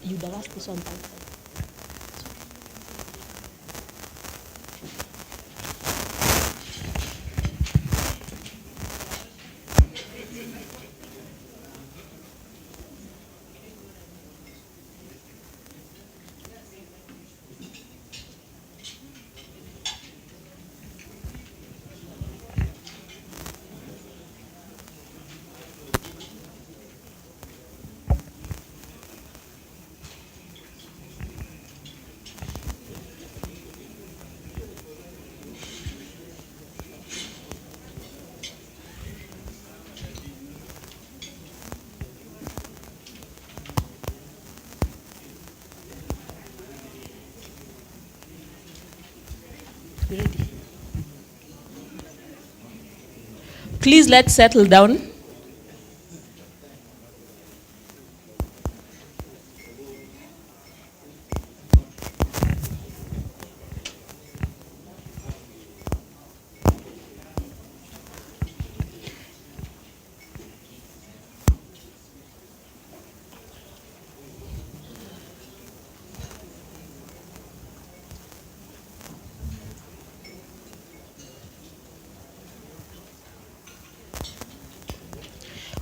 You the last person. Ready? Please let's settle down.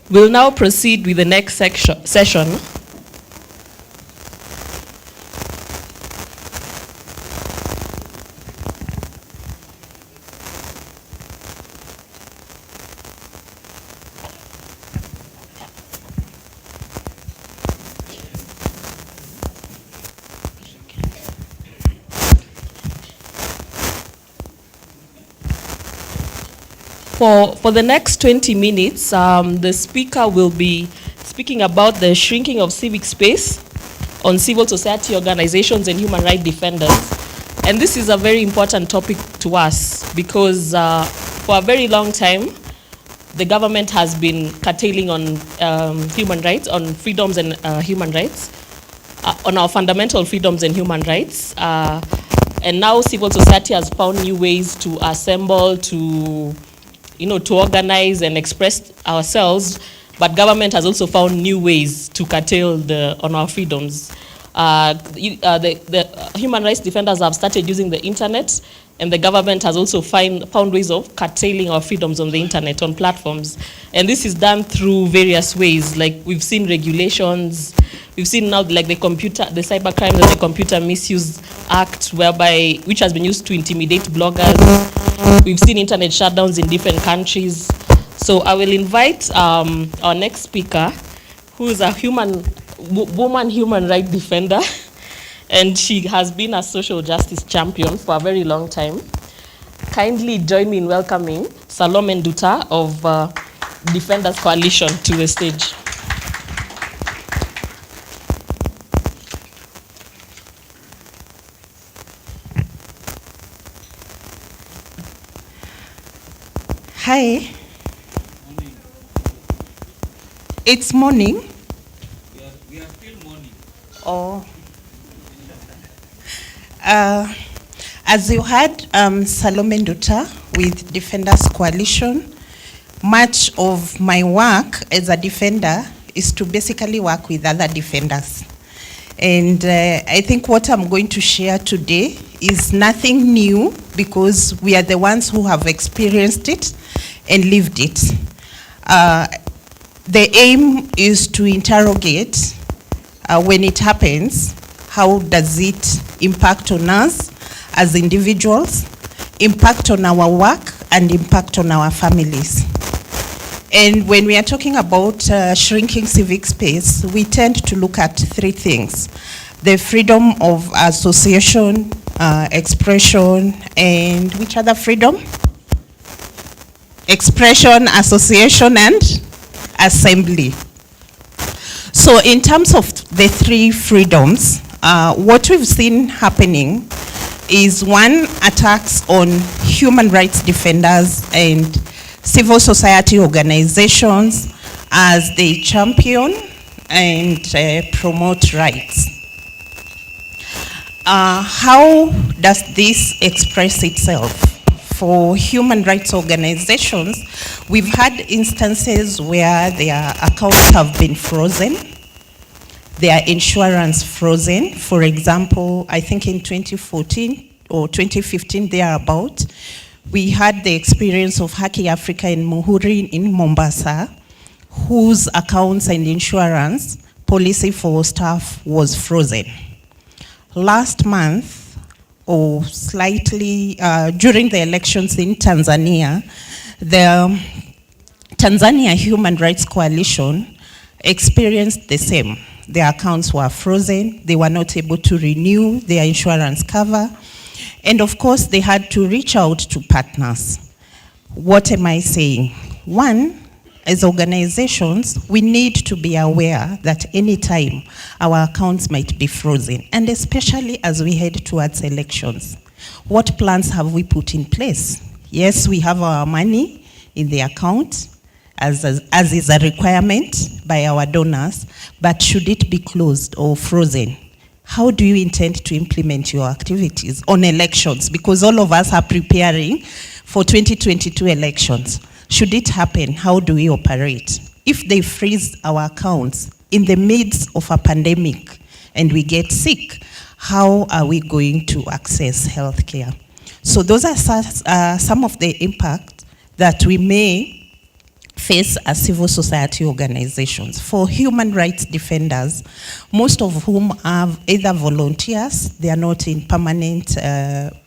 We'll now proceed with the next session. For the next 20 minutes, the speaker will be speaking about the shrinking of civic space on civil society organizations and human rights defenders. And this is a very important topic to us because for a very long time, the government has been curtailing on human rights, on freedoms and human rights, on our fundamental freedoms and human rights. And now civil society has found new ways to assemble, to organize and express ourselves, but government has also found new ways to curtail on our freedoms. The human rights defenders have started using the internet, and the government has also found ways of curtailing our freedoms on the internet, on platforms. And this is done through various ways, like we've seen regulations, we've seen now like the Cybercrime and the Computer Misuse Act, which has been used to intimidate bloggers. We've seen internet shutdowns in different countries. So I will invite our next speaker, who is a woman human rights defender, and she has been a social justice champion for a very long time. Kindly join me in welcoming Salome Nduta of Defenders Coalition to the stage. Hi. Morning. It's morning. We are still morning. Oh. As you heard, Salome Nduta with Defenders Coalition. Much of my work as a defender is to basically work with other defenders. And I think what I'm going to share today is nothing new because we are the ones who have experienced it and lived it. The aim is to interrogate when it happens, how does it impact on us as individuals, impact on our work, and impact on our families. And when we are talking about shrinking civic space, we tend to look at three things: the freedom of association, expression, and which other freedom? Expression, association, and assembly. So in terms of the three freedoms, what we've seen happening is one, attacks on human rights defenders and civil society organizations as they champion and promote rights. How does this express itself? For human rights organizations, we've had instances where their accounts have been frozen. their insurance frozen. For example, I think in 2014 or 2015 thereabout, we had the experience of Haki Africa in Muhuri in Mombasa, whose accounts and insurance policy for staff was frozen. Last month, or slightly during the elections in Tanzania, the Tanzania Human Rights Coalition experienced the same. Their accounts were frozen, they were not able to renew their insurance cover, and of course they had to reach out to partners. What am I saying? One, as organizations, we need to be aware that any time our accounts might be frozen, and especially as we head towards elections. What plans have we put in place? Yes, we have our money in the account, as is a requirement by our donors, but should it be closed or frozen? How do you intend to implement your activities on elections? Because all of us are preparing for 2022 elections. Should it happen, how do we operate? If they freeze our accounts in the midst of a pandemic and we get sick, how are we going to access healthcare? So those are some of the impacts that we may face as civil society organizations. For human rights defenders, most of whom are either volunteers, they are not in permanent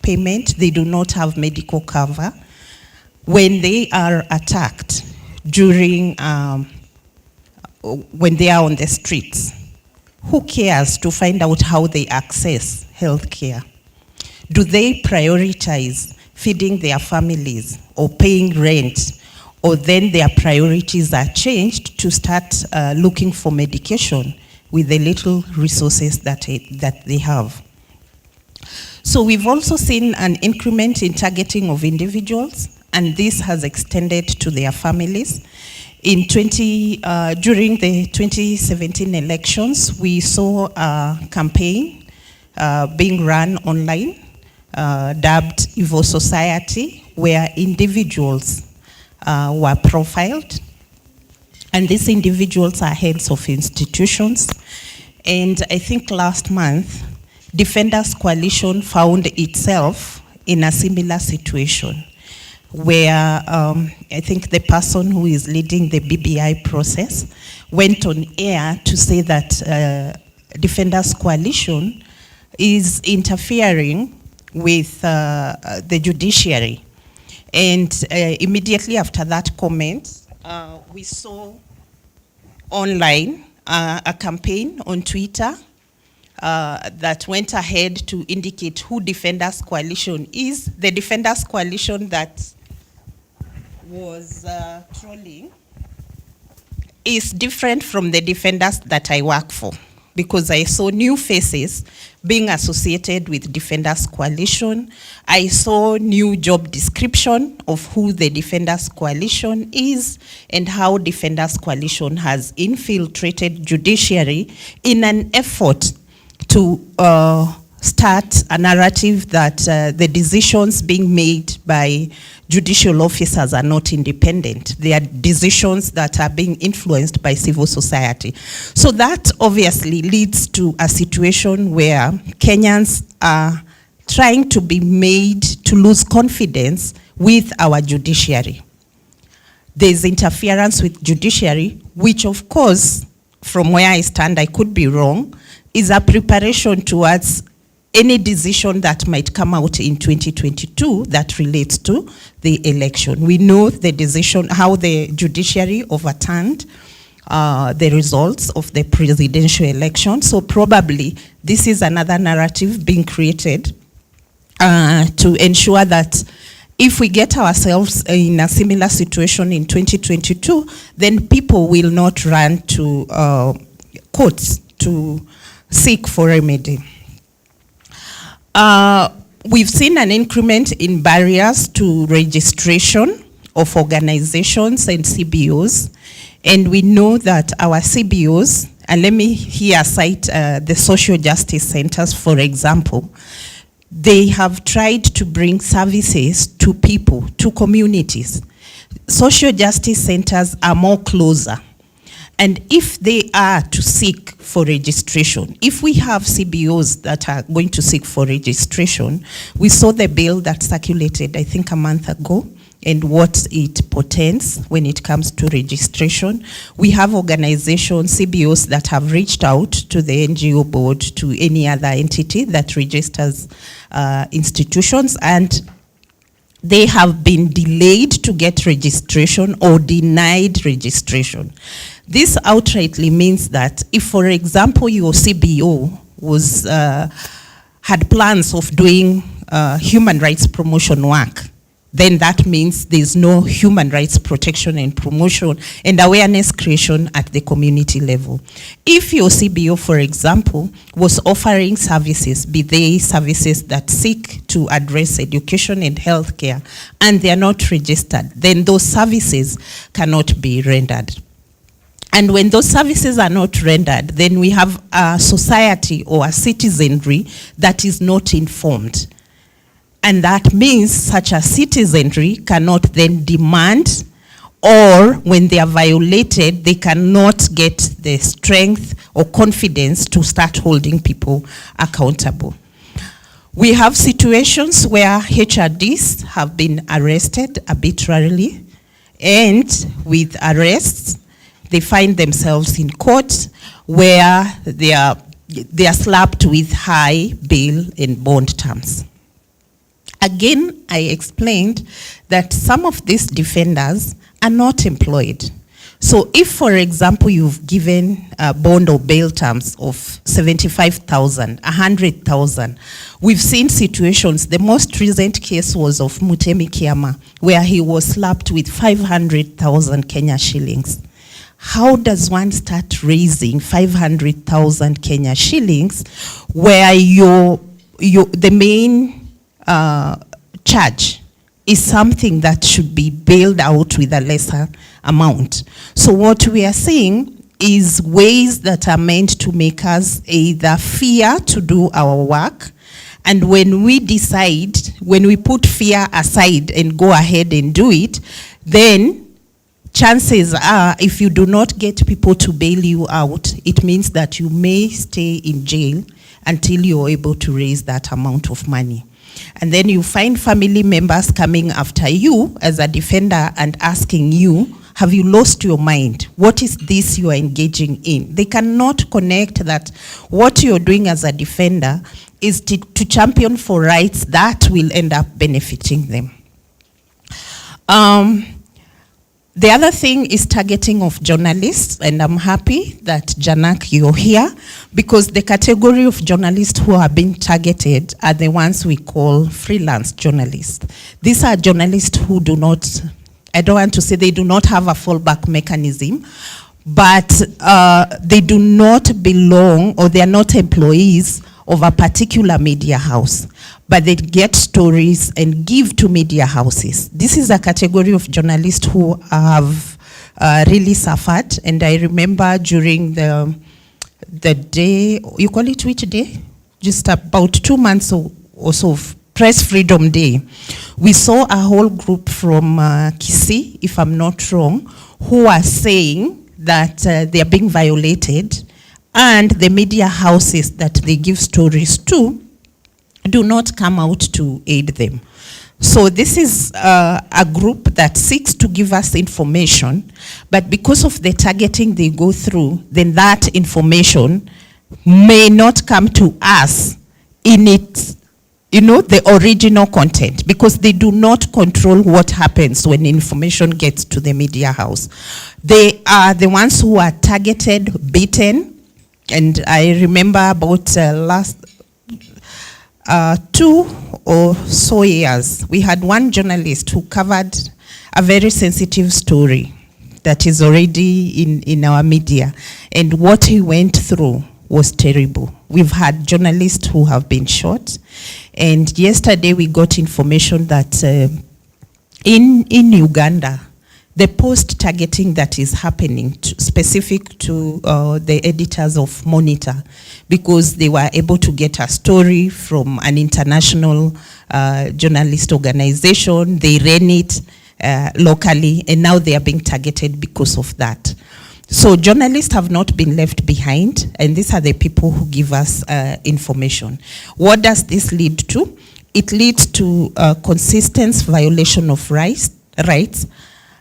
payment, they do not have medical cover. When they are attacked during, when they are on the streets, who cares to find out how they access healthcare? Do they prioritize feeding their families or paying rent, or then their priorities are changed to start looking for medication with the little resources that they have? So we've also seen an increment in targeting of individuals, and this has extended to their families. During the 2017 elections, we saw a campaign being run online, dubbed Evil Society, where individuals were profiled, and these individuals are heads of institutions. And I think last month, Defenders Coalition found itself in a similar situation, where I think the person who is leading the BBI process went on air to say that Defenders Coalition is interfering with the judiciary. And immediately after that comment, we saw online a campaign on Twitter that went ahead to indicate who Defenders Coalition is. The Defenders Coalition that was trolling is different from the defenders that I work for, because I saw new faces being associated with Defenders Coalition. I saw new job description of who the Defenders Coalition is and how Defenders Coalition has infiltrated judiciary in an effort to start a narrative that the decisions being made by judicial officers are not independent. They are decisions that are being influenced by civil society. So that obviously leads to a situation where Kenyans are trying to be made to lose confidence with our judiciary. There's interference with judiciary, which of course, from where I stand, I could be wrong, is a preparation towards any decision that might come out in 2022 that relates to the election. We know the decision, how the judiciary overturned the results of the presidential election. So probably this is another narrative being created to ensure that if we get ourselves in a similar situation in 2022, then people will not run to courts to seek for remedy. We've seen an increment in barriers to registration of organizations and CBOs, and we know that our CBOs, and let me here cite the social justice centers, for example, they have tried to bring services to people, to communities. Social justice centers are more closer, And if they are to seek for registration, if we have CBOs that are going to seek for registration, we saw the bill that circulated, I think, a month ago, and what it portends when it comes to registration. We have organizations, CBOs, that have reached out to the NGO board, to any other entity that registers institutions, and they have been delayed to get registration or denied registration. This outrightly means that if, for example, your CBO was, had plans of doing human rights promotion work, then that means there's no human rights protection and promotion and awareness creation at the community level. If your CBO, for example, was offering services, be they services that seek to address education and healthcare, and they are not registered, then those services cannot be rendered. And when those services are not rendered, then we have a society or a citizenry that is not informed. And that means such a citizenry cannot then demand, or when they are violated, they cannot get the strength or confidence to start holding people accountable. We have situations where HRDs have been arrested arbitrarily, and with arrests, they find themselves in court where they are slapped with high bail and bond terms. Again, I explained that some of these defenders are not employed. So if, for example, you've given bond or bail terms of 75,000, 100,000, we've seen situations. The most recent case was of Mutemi Kiama, where he was slapped with 500,000 Kenya shillings. How does one start raising 500,000 Kenya shillings where the main charge is something that should be bailed out with a lesser amount? So what we are seeing is ways that are meant to make us either fear to do our work, and when we decide, when we put fear aside and go ahead and do it, then chances are, if you do not get people to bail you out, it means that you may stay in jail until you're able to raise that amount of money. And then you find family members coming after you as a defender and asking you, have you lost your mind? What is this you are engaging in? They cannot connect that what you're doing as a defender is to champion for rights that will end up benefiting them. The other thing is targeting of journalists, and I'm happy that Janak, you're here, because the category of journalists who are being targeted are the ones we call freelance journalists. These are journalists who do not, I don't want to say they do not have a fallback mechanism, but they do not belong, or they are not employees of a particular media house, but they get stories and give to media houses. This is a category of journalists who have really suffered. And I remember during the day, you call it which day? Just about 2 months or so of Press Freedom Day, we saw a whole group from Kisii, if I'm not wrong, who are saying that they are being violated, and the media houses that they give stories to do not come out to aid them. So this is a group that seeks to give us information, but because of the targeting they go through, then that information may not come to us in its, the original content, because they do not control what happens when information gets to the media house. They are the ones who are targeted, beaten. And I remember about last 2 or so years, we had one journalist who covered a very sensitive story that is already in our media. And what he went through was terrible. We've had journalists who have been shot. And yesterday we got information that in Uganda, the post-targeting that is happening specific to the editors of Monitor, because they were able to get a story from an international journalist organization. They ran it locally, and now they are being targeted because of that. So journalists have not been left behind, and these are the people who give us information. What does this lead to? It leads to consistent violation of rights,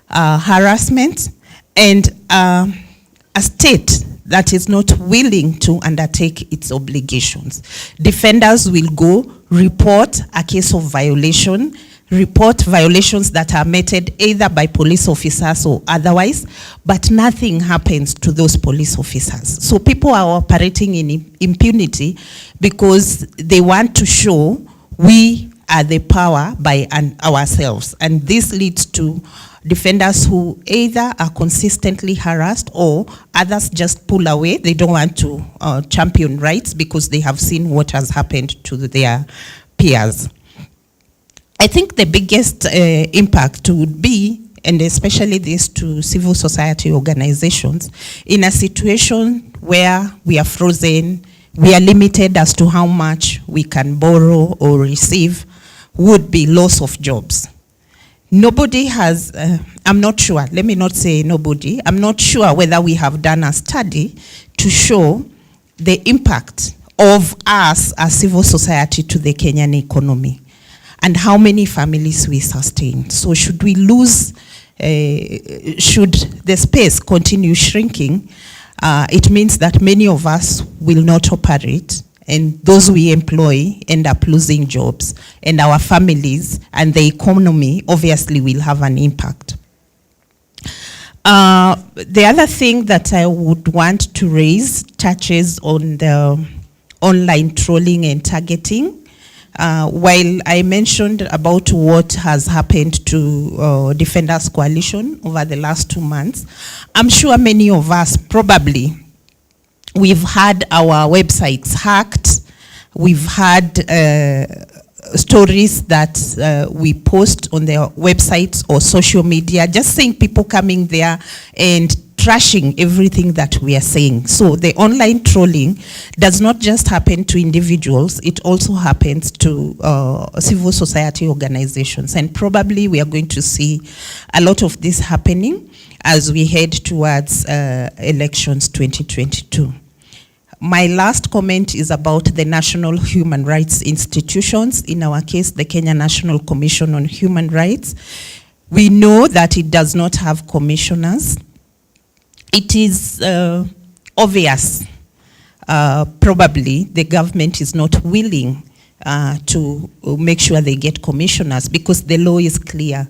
harassment, and a state that is not willing to undertake its obligations. Defenders will go report a case of violation, report violations that are meted either by police officers or otherwise, but nothing happens to those police officers. So people are operating in impunity because they want to show we are the power by ourselves. And this leads to defenders who either are consistently harassed or others just pull away. They don't want to champion rights because they have seen what has happened to their peers. I think the biggest impact would be, and especially this to civil society organizations, in a situation where we are frozen, we are limited as to how much we can borrow or receive, would be loss of jobs. Nobody has, I'm not sure, let me not say nobody, I'm not sure whether we have done a study to show the impact of us as civil society to the Kenyan economy and how many families we sustain. So should we lose, should the space continue shrinking, it means that many of us will not operate, and those we employ end up losing jobs, and our families and the economy obviously will have an impact. The other thing that I would want to raise touches on the online trolling and targeting. While I mentioned about what has happened to Defenders Coalition over the last 2 months, I'm sure many of us probably, we've had our websites hacked, we've had stories that we post on their websites or social media, just seeing people coming there and trashing everything that we are saying. So the online trolling does not just happen to individuals, it also happens to civil society organizations. And probably we are going to see a lot of this happening as we head towards elections 2022. My last comment is about the national human rights institutions, in our case, the Kenya National Commission on Human Rights. We know that it does not have commissioners. It is obvious, probably, the government is not willing to make sure they get commissioners, because the law is clear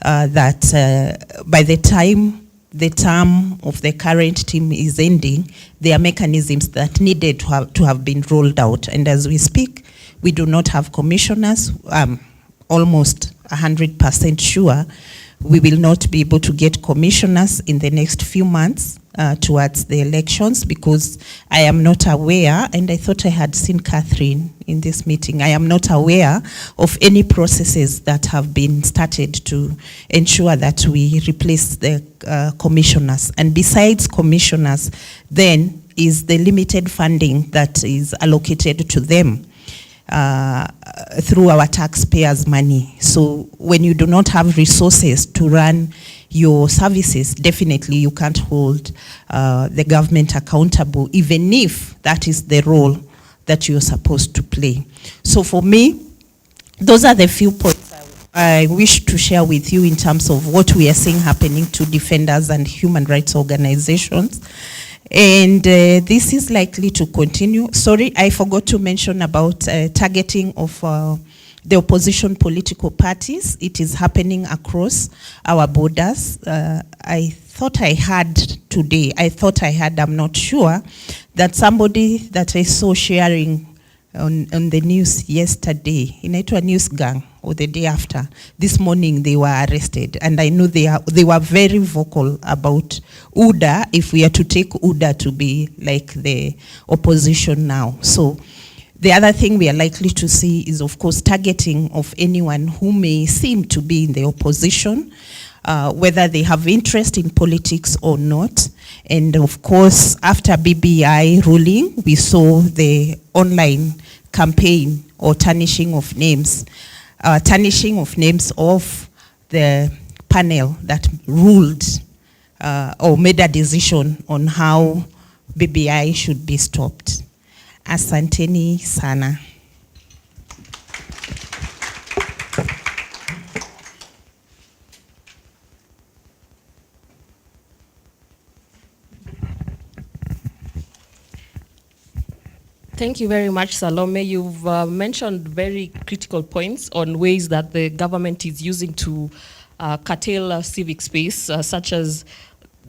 that by the time the term of the current team is ending, there are mechanisms that needed to have been rolled out. And as we speak, we do not have commissioners. Almost 100% sure we will not be able to get commissioners in the next few months towards the elections, because I am not aware, and I thought I had seen Catherine in this meeting, I am not aware of any processes that have been started to ensure that we replace the commissioners. And besides commissioners, then is the limited funding that is allocated to them through our taxpayers' money. So when you do not have resources to run your services, definitely you can't hold the government accountable, even if that is the role that you're supposed to play. So for me, those are the few points I wish to share with you in terms of what we are seeing happening to defenders and human rights organizations. And this is likely to continue. Sorry, I forgot to mention about targeting of the opposition political parties. It is happening across our borders. I thought I had today, I'm not sure, that somebody that I saw sharing on the news yesterday, inaitwa news gang, or the day after, this morning they were arrested. And I know they were very vocal about UDA, if we are to take UDA to be like the opposition now. So the other thing we are likely to see is, of course, targeting of anyone who may seem to be in the opposition, whether they have interest in politics or not. And of course, after BBI ruling, we saw the online campaign or tarnishing of names of the panel that ruled or made a decision on how BBI should be stopped. Asanteni sana. Thank you very much, Salome. You've mentioned very critical points on ways that the government is using to curtail civic space, such as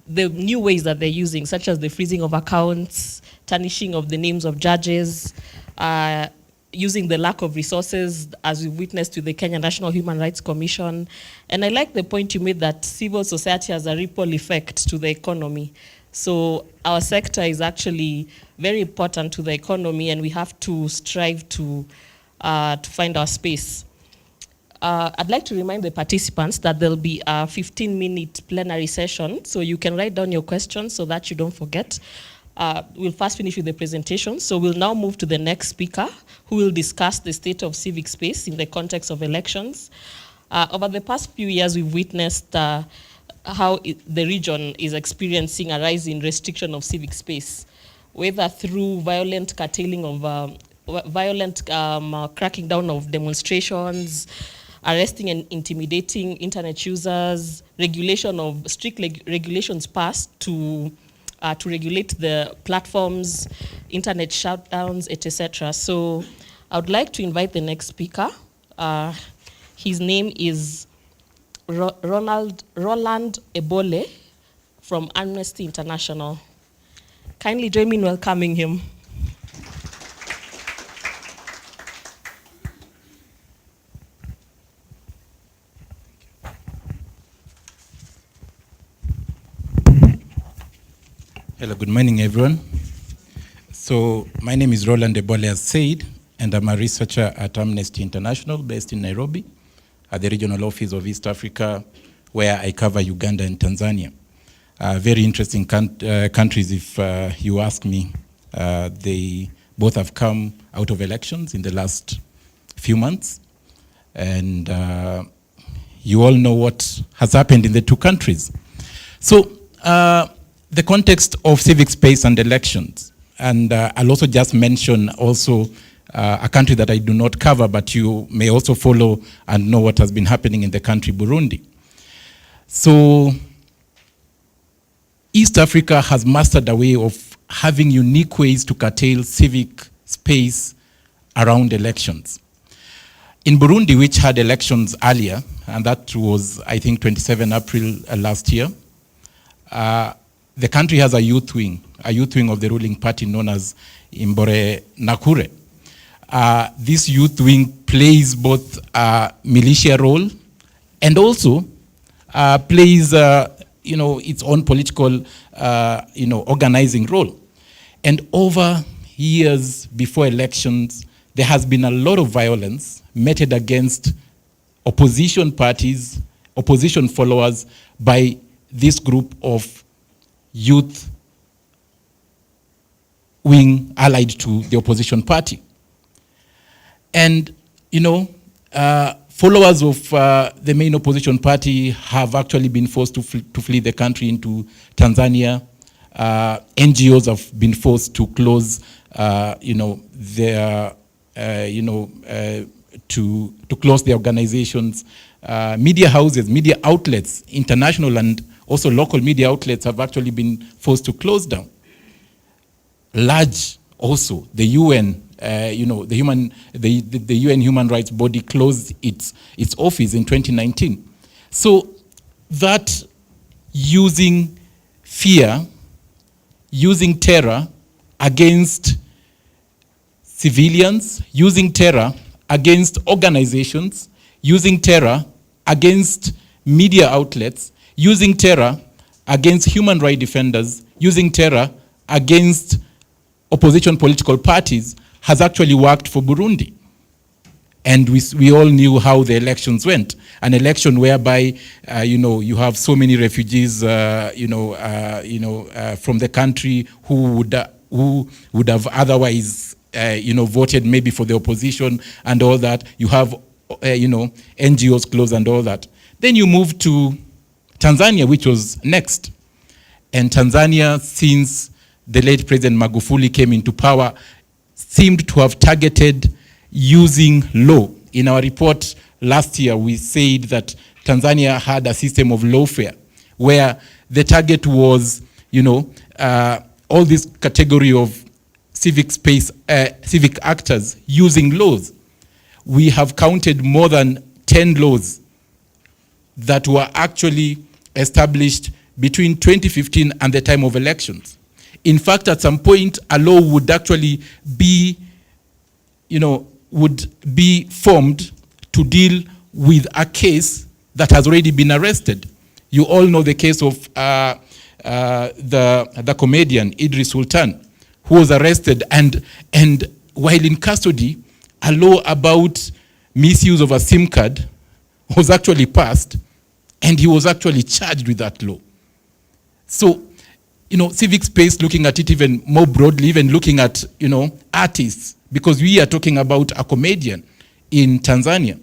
the new ways that they're using, such as the freezing of accounts, tarnishing of the names of judges, using the lack of resources, as we've witnessed with the Kenya National Human Rights Commission. And I like the point you made that civil society has a ripple effect to the economy. So our sector is actually very important to the economy, and we have to strive to find our space. I'd like to remind the participants that there'll be a 15-minute plenary session, so you can write down your questions so that you don't forget. We'll first finish with the presentation, so we'll now move to the next speaker, who will discuss the state of civic space in the context of elections. Over the past few years, we've witnessed how the region is experiencing a rise in restriction of civic space, whether through violent curtailing of, cracking down of demonstrations, arresting and intimidating internet users, strict regulations passed to regulate the platforms, internet shutdowns, etc. So I would like to invite the next speaker. His name is Roland Ebole from Amnesty International. Kindly join me in welcoming him. Hello, good morning, everyone. So my name is Roland Ebole, as said, and I'm a researcher at Amnesty International based in Nairobi, at the regional office of East Africa, where I cover Uganda and Tanzania. Very interesting countries, if you ask me. They both have come out of elections in the last few months. And you all know what has happened in the two countries. So the context of civic space and elections, and I'll also just mention also a country that I do not cover, but you may also follow and know what has been happening in the country, Burundi. So East Africa has mastered a way of having unique ways to curtail civic space around elections. In Burundi, which had elections earlier, and that was, I think, 27 April last year, the country has a youth wing of the ruling party known as Imbore Nakure. This youth wing plays both a militia role and also plays its own political organizing role. And over years before elections, there has been a lot of violence meted against opposition parties, opposition followers by this group of youth wing allied to the opposition party. And, followers of the main opposition party have actually been forced to flee the country into Tanzania. NGOs have been forced to close, to close their organizations. Media houses, media outlets, international and also local media outlets have actually been forced to close down. Large also, the UN, the UN human rights body closed its office in 2019. So that using fear, using terror against civilians, using terror against organizations, using terror against media outlets, using terror against human rights defenders, using terror against opposition political parties has actually worked for Burundi. And we all knew how the elections went. An election whereby, you have so many refugees, from the country who would have otherwise, voted maybe for the opposition and all that. You have, NGOs closed and all that. Then you move to Tanzania, which was next. And Tanzania, since the late President Magufuli came into power, seemed to have targeted using law. In our report last year, we said that Tanzania had a system of lawfare where the target was, all this category of civic actors using laws. We have counted more than 10 laws that were actually established between 2015 and the time of elections. In fact, at some point, a law would actually be, would be formed to deal with a case that has already been arrested. You all know the case of the comedian Idris Sultan, who was arrested, and while in custody, a law about misuse of a SIM card was actually passed, and he was actually charged with that law. So, civic space, looking at it even more broadly, even looking at, artists, because we are talking about a comedian in Tanzania.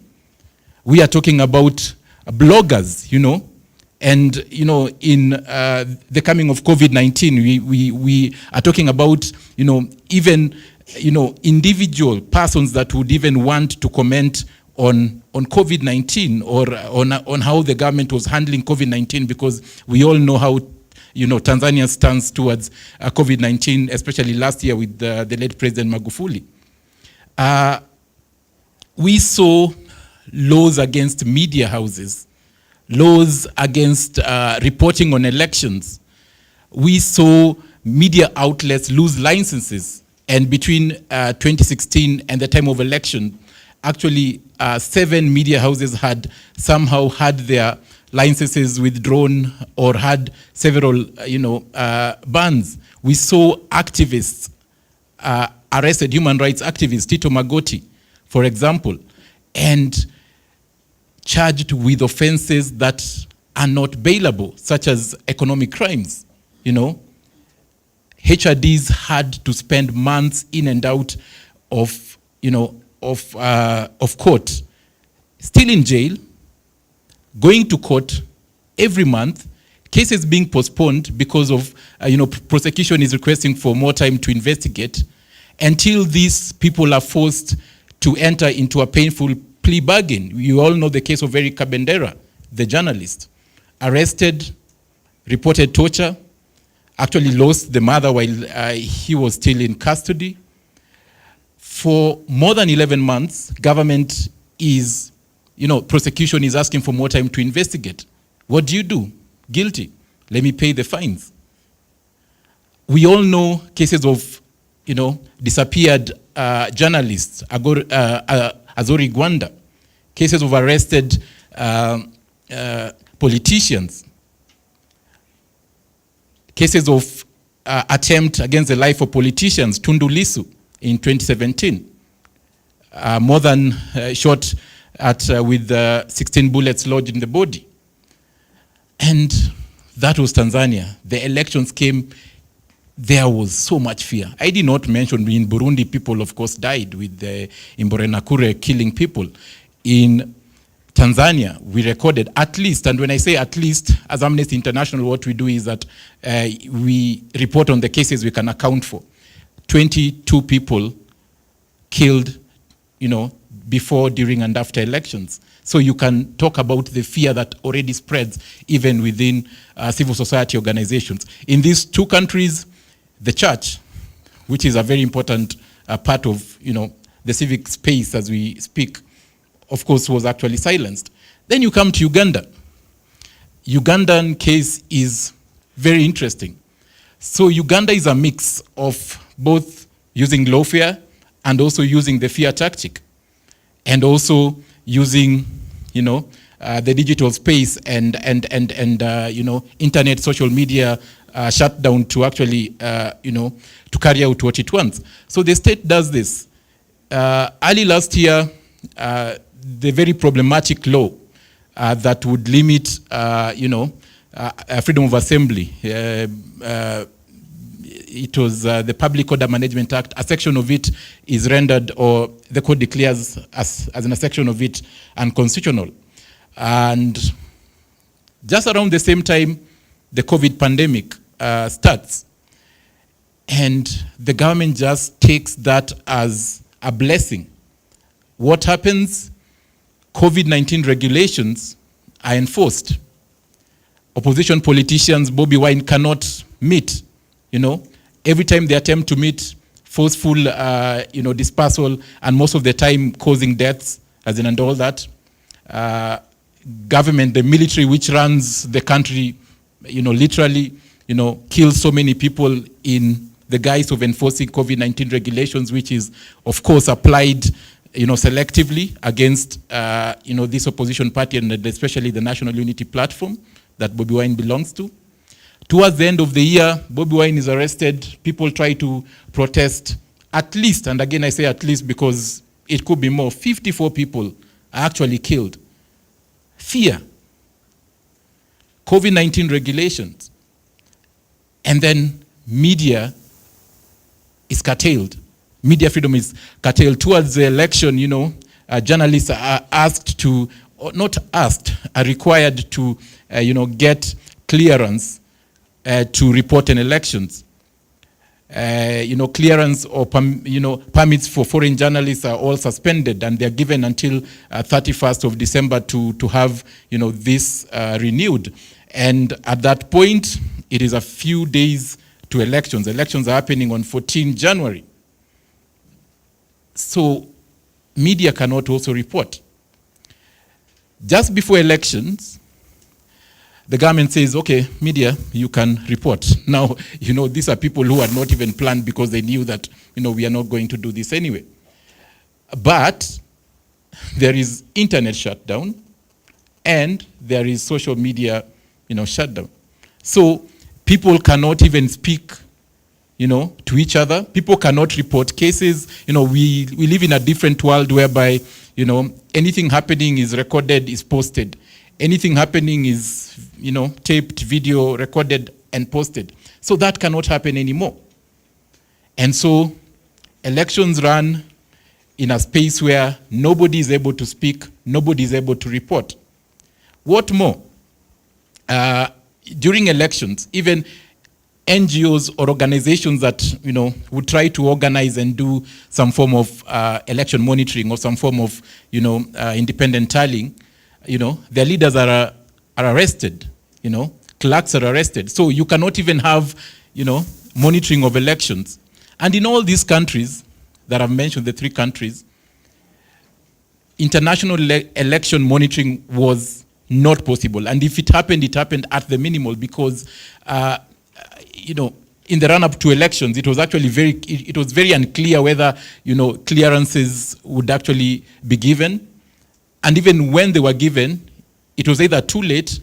We are talking about bloggers, and, in the coming of COVID-19, we are talking about, even, individual persons that would even want to comment on COVID-19 or on how the government was handling COVID-19, because we all know how Tanzania stands towards COVID-19, especially last year with the late President Magufuli. We saw laws against media houses, laws against reporting on elections. We saw media outlets lose licenses, and between 2016 and the time of election, actually 7 media houses had somehow had their licenses withdrawn or had several, bans. We saw activists arrested, human rights activist Tito Magoti, for example, and charged with offenses that are not bailable, such as economic crimes. HRDs had to spend months in and out of, of court, still in jail, going to court every month, cases being postponed because of, prosecution is requesting for more time to investigate, until these people are forced to enter into a painful plea bargain. You all know the case of Eric Kabendera, the journalist, arrested, reported torture, actually lost the mother while he was still in custody. For more than 11 months, government is, prosecution is asking for more time to investigate. What do? Guilty. Let me pay the fines. We all know cases of, disappeared journalists, Azori Gwanda, cases of arrested politicians, cases of attempt against the life of politicians, Tundu Lissu in 2017, more than shot at with 16 bullets lodged in the body. And that was Tanzania. The elections came, there was so much fear. I did not mention in Burundi, people of course died with the Imbonerakure killing people. In Tanzania, we recorded at least, and when I say at least, as Amnesty International, what we do is that we report on the cases we can account for. 22 people killed, before, during, and after elections. So you can talk about the fear that already spreads even within civil society organizations. In these two countries, the church, which is a very important part of, the civic space as we speak, of course, was actually silenced. Then you come to Uganda. Ugandan case is very interesting. So Uganda is a mix of both using lawfare and also using the fear tactic, and also using, the digital space and internet, social media shutdown to actually, to carry out what it wants. So the state does this. Early last year, the very problematic law that would limit, freedom of assembly. It was the Public Order Management Act. A section of it is rendered, or the court declares as a section of it, unconstitutional. And just around the same time, the COVID pandemic starts. And the government just takes that as a blessing. What happens? COVID-19 regulations are enforced. Opposition politicians, Bobby Wine, cannot meet. Every time they attempt to meet, forceful, dispersal, and most of the time causing deaths, as in and all that. Government, the military, which runs the country, literally, kills so many people in the guise of enforcing COVID-19 regulations, which is, of course, applied, selectively against, this opposition party and especially the National Unity Platform that Bobby Wine belongs to. Towards the end of the year, Bobby Wine is arrested. People try to protest at least, and again I say at least because it could be more, 54 people are actually killed. Fear. COVID-19 regulations. And then media is curtailed. Media freedom is curtailed. Towards the election, journalists are asked to, or not asked, are required to, get clearance to report in elections. Clearance or permits for foreign journalists are all suspended, and they're given until 31st of December to have this renewed. And at that point, it is a few days to elections. Elections are happening on 14 January. So media cannot also report. Just before elections, the government says, okay, media, you can report. Now, these are people who had not even planned because they knew that, we are not going to do this anyway. But there is internet shutdown and there is social media, shutdown. So people cannot even speak, to each other. People cannot report cases. We live in a different world whereby, anything happening is recorded, is posted. Anything happening is, taped, video, recorded, and posted. So that cannot happen anymore. And so elections run in a space where nobody is able to speak, nobody is able to report. What more? During elections, even NGOs or organizations that, would try to organize and do some form of election monitoring or some form of, independent tallying, their leaders are arrested, clerks are arrested. So you cannot even have, monitoring of elections. And in all these countries that I've mentioned, the 3 countries, international election monitoring was not possible. And if it happened at the minimal because, in the run-up to elections, it was actually very unclear whether, clearances would actually be given. And even when they were given, it was either too late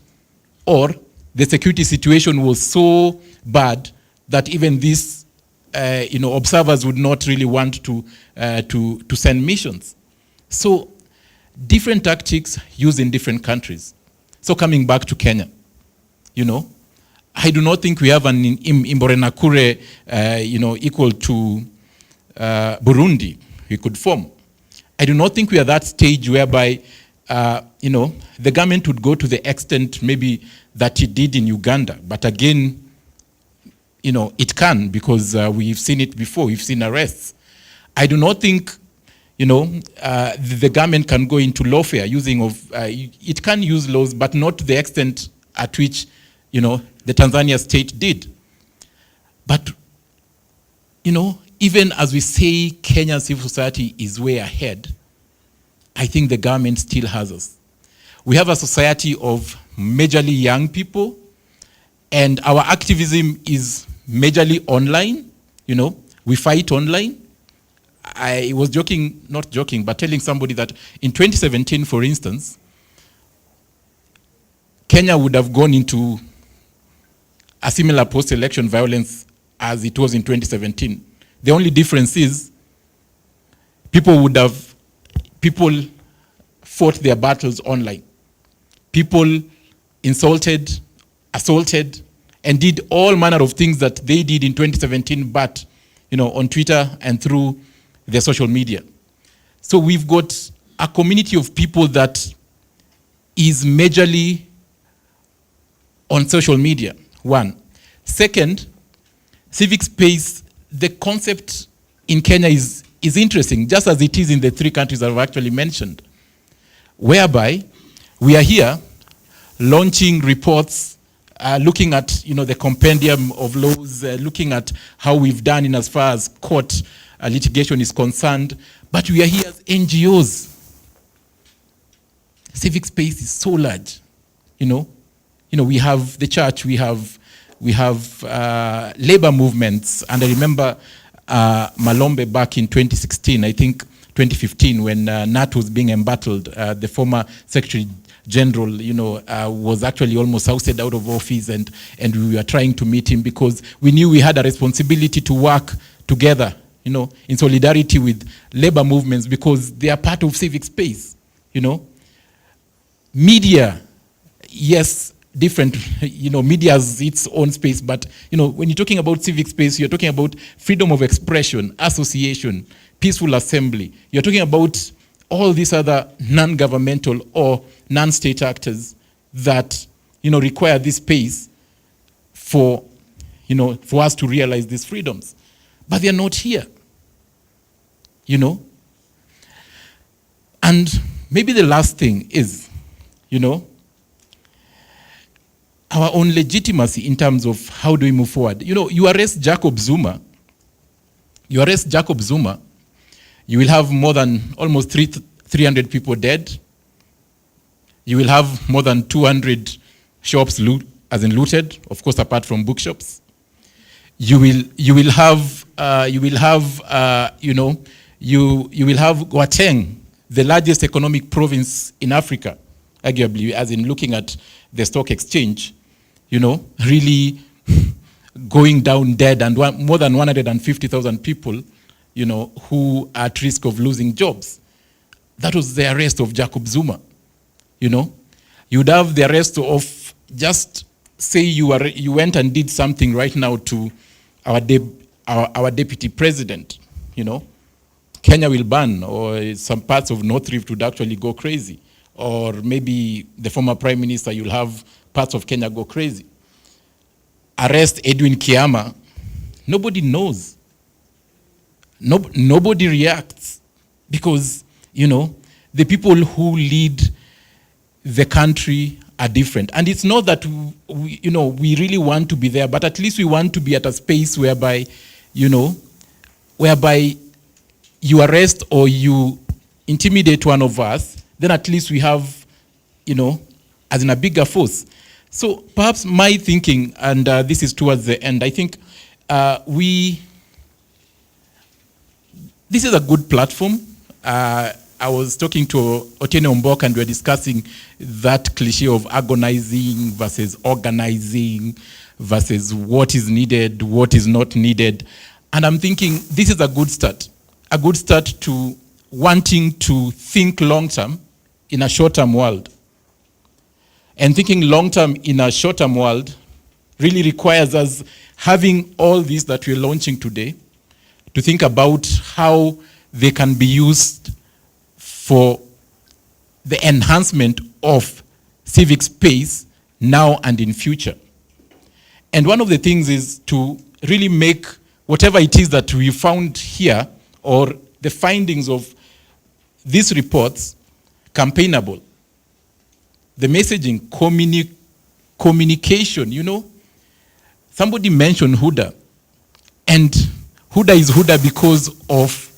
or the security situation was so bad that even these, observers would not really want to send missions. So different tactics used in different countries. So coming back to Kenya, I do not think we have an Imborenakure, equal to Burundi we could form. I do not think we are at that stage whereby, the government would go to the extent maybe that it did in Uganda. But again, it can because we've seen it before. We've seen arrests. I do not think, the government can go into lawfare using of, it can use laws, but not to the extent at which, the Tanzania state did. But, even as we say Kenyan civil society is way ahead, I think the government still has us. We have a society of majorly young people, and our activism is majorly online. We fight online. I was not joking, but telling somebody that in 2017, for instance, Kenya would have gone into a similar post-election violence as it was in 2017. The only difference is people fought their battles online. People insulted, assaulted, and did all manner of things that they did in 2017, but on Twitter and through their social media. So we've got a community of people that is majorly on social media, one. Second, civic space, the concept in Kenya is interesting, just as it is in the three countries that I've actually mentioned, whereby we are here launching reports, looking at the compendium of laws, looking at how we've done in as far as court litigation is concerned, but we are here as NGOs. Civic space is so large, we have the church, we have labor movements, and I remember Malombe back in 2016, I think 2015, when Nat was being embattled, the former Secretary General, was actually almost ousted out of office, and we were trying to meet him because we knew we had a responsibility to work together, in solidarity with labor movements because they are part of civic space, Media, yes, different, media has its own space, but, when you're talking about civic space, you're talking about freedom of expression, association, peaceful assembly. You're talking about all these other non-governmental or non-state actors that, require this space for us to realize these freedoms. But they're not here, And maybe the last thing is, our own legitimacy in terms of how do we move forward. You arrest Jacob Zuma, you will have more than almost 300 people dead. You will have more than 200 shops looted, of course, apart from bookshops. You will have Gauteng, the largest economic province in Africa, arguably, as in looking at the stock exchange, really going down dead, and more than 150,000 people, who are at risk of losing jobs. That was the arrest of Jacob Zuma. You'd have the arrest of, just say you went and did something right now to our deputy president. Kenya will ban, or some parts of North Rift would actually go crazy, or maybe the former prime minister, you'll have parts of Kenya go crazy. Arrest Edwin Kiama, nobody knows. Nobody reacts because, the people who lead the country are different. And it's not that we really want to be there, but at least we want to be at a space whereby you arrest or you intimidate one of us, then at least we have, as in a bigger force. So perhaps my thinking, and this is towards the end, I think this is a good platform. I was talking to Otieno Mbok and we were discussing that cliche of agonizing versus organizing versus what is needed, what is not needed. And I'm thinking this is a good start to wanting to think long-term in a short-term world. And thinking long-term in a short-term world really requires us having all these that we're launching today to think about how they can be used for the enhancement of civic space now and in future. And one of the things is to really make whatever it is that we found here or the findings of these reports campaignable. The messaging, communication, Somebody mentioned Huda. And Huda is Huda because of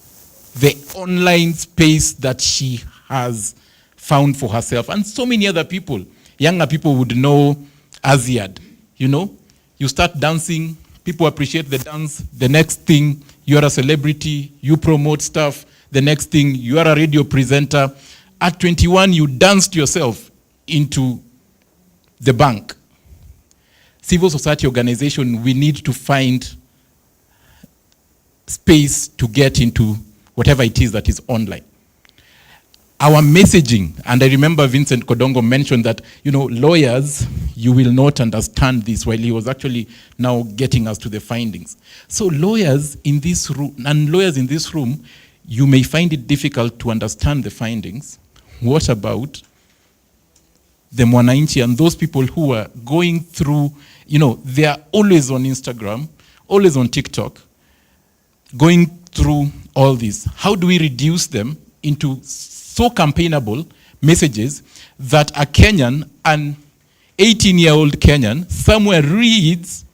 the online space that she has found for herself. And so many other people, younger people would know Aziad. You start dancing, people appreciate the dance. The next thing, you're a celebrity, you promote stuff. The next thing, you are a radio presenter. At 21, you danced yourself into the bank. Civil society organization, we need to find space to get into whatever it is that is online. Our messaging, and I remember Vincent Kodongo mentioned that, lawyers, you will not understand this, while he was actually now getting us to the findings. So lawyers in this room, you may find it difficult to understand the findings. What about the Mwananchi and those people who are going through, they are always on Instagram, always on TikTok, going through all this. How do we reduce them into so campaignable messages that a Kenyan, an 18-year-old Kenyan, somewhere reads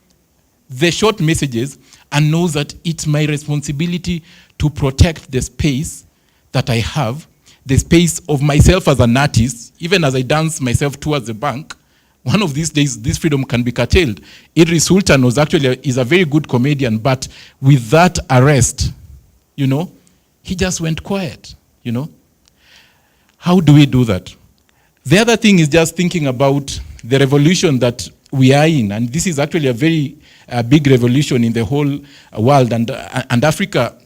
the short messages and knows that it's my responsibility to protect the space that I have, the space of myself as an artist, even as I dance myself towards the bank. One of these days, this freedom can be curtailed. Idris Sultan is a very good comedian, but with that arrest, he just went quiet, How do we do that? The other thing is just thinking about the revolution that we are in, and this is actually a very big revolution in the whole world, and Africa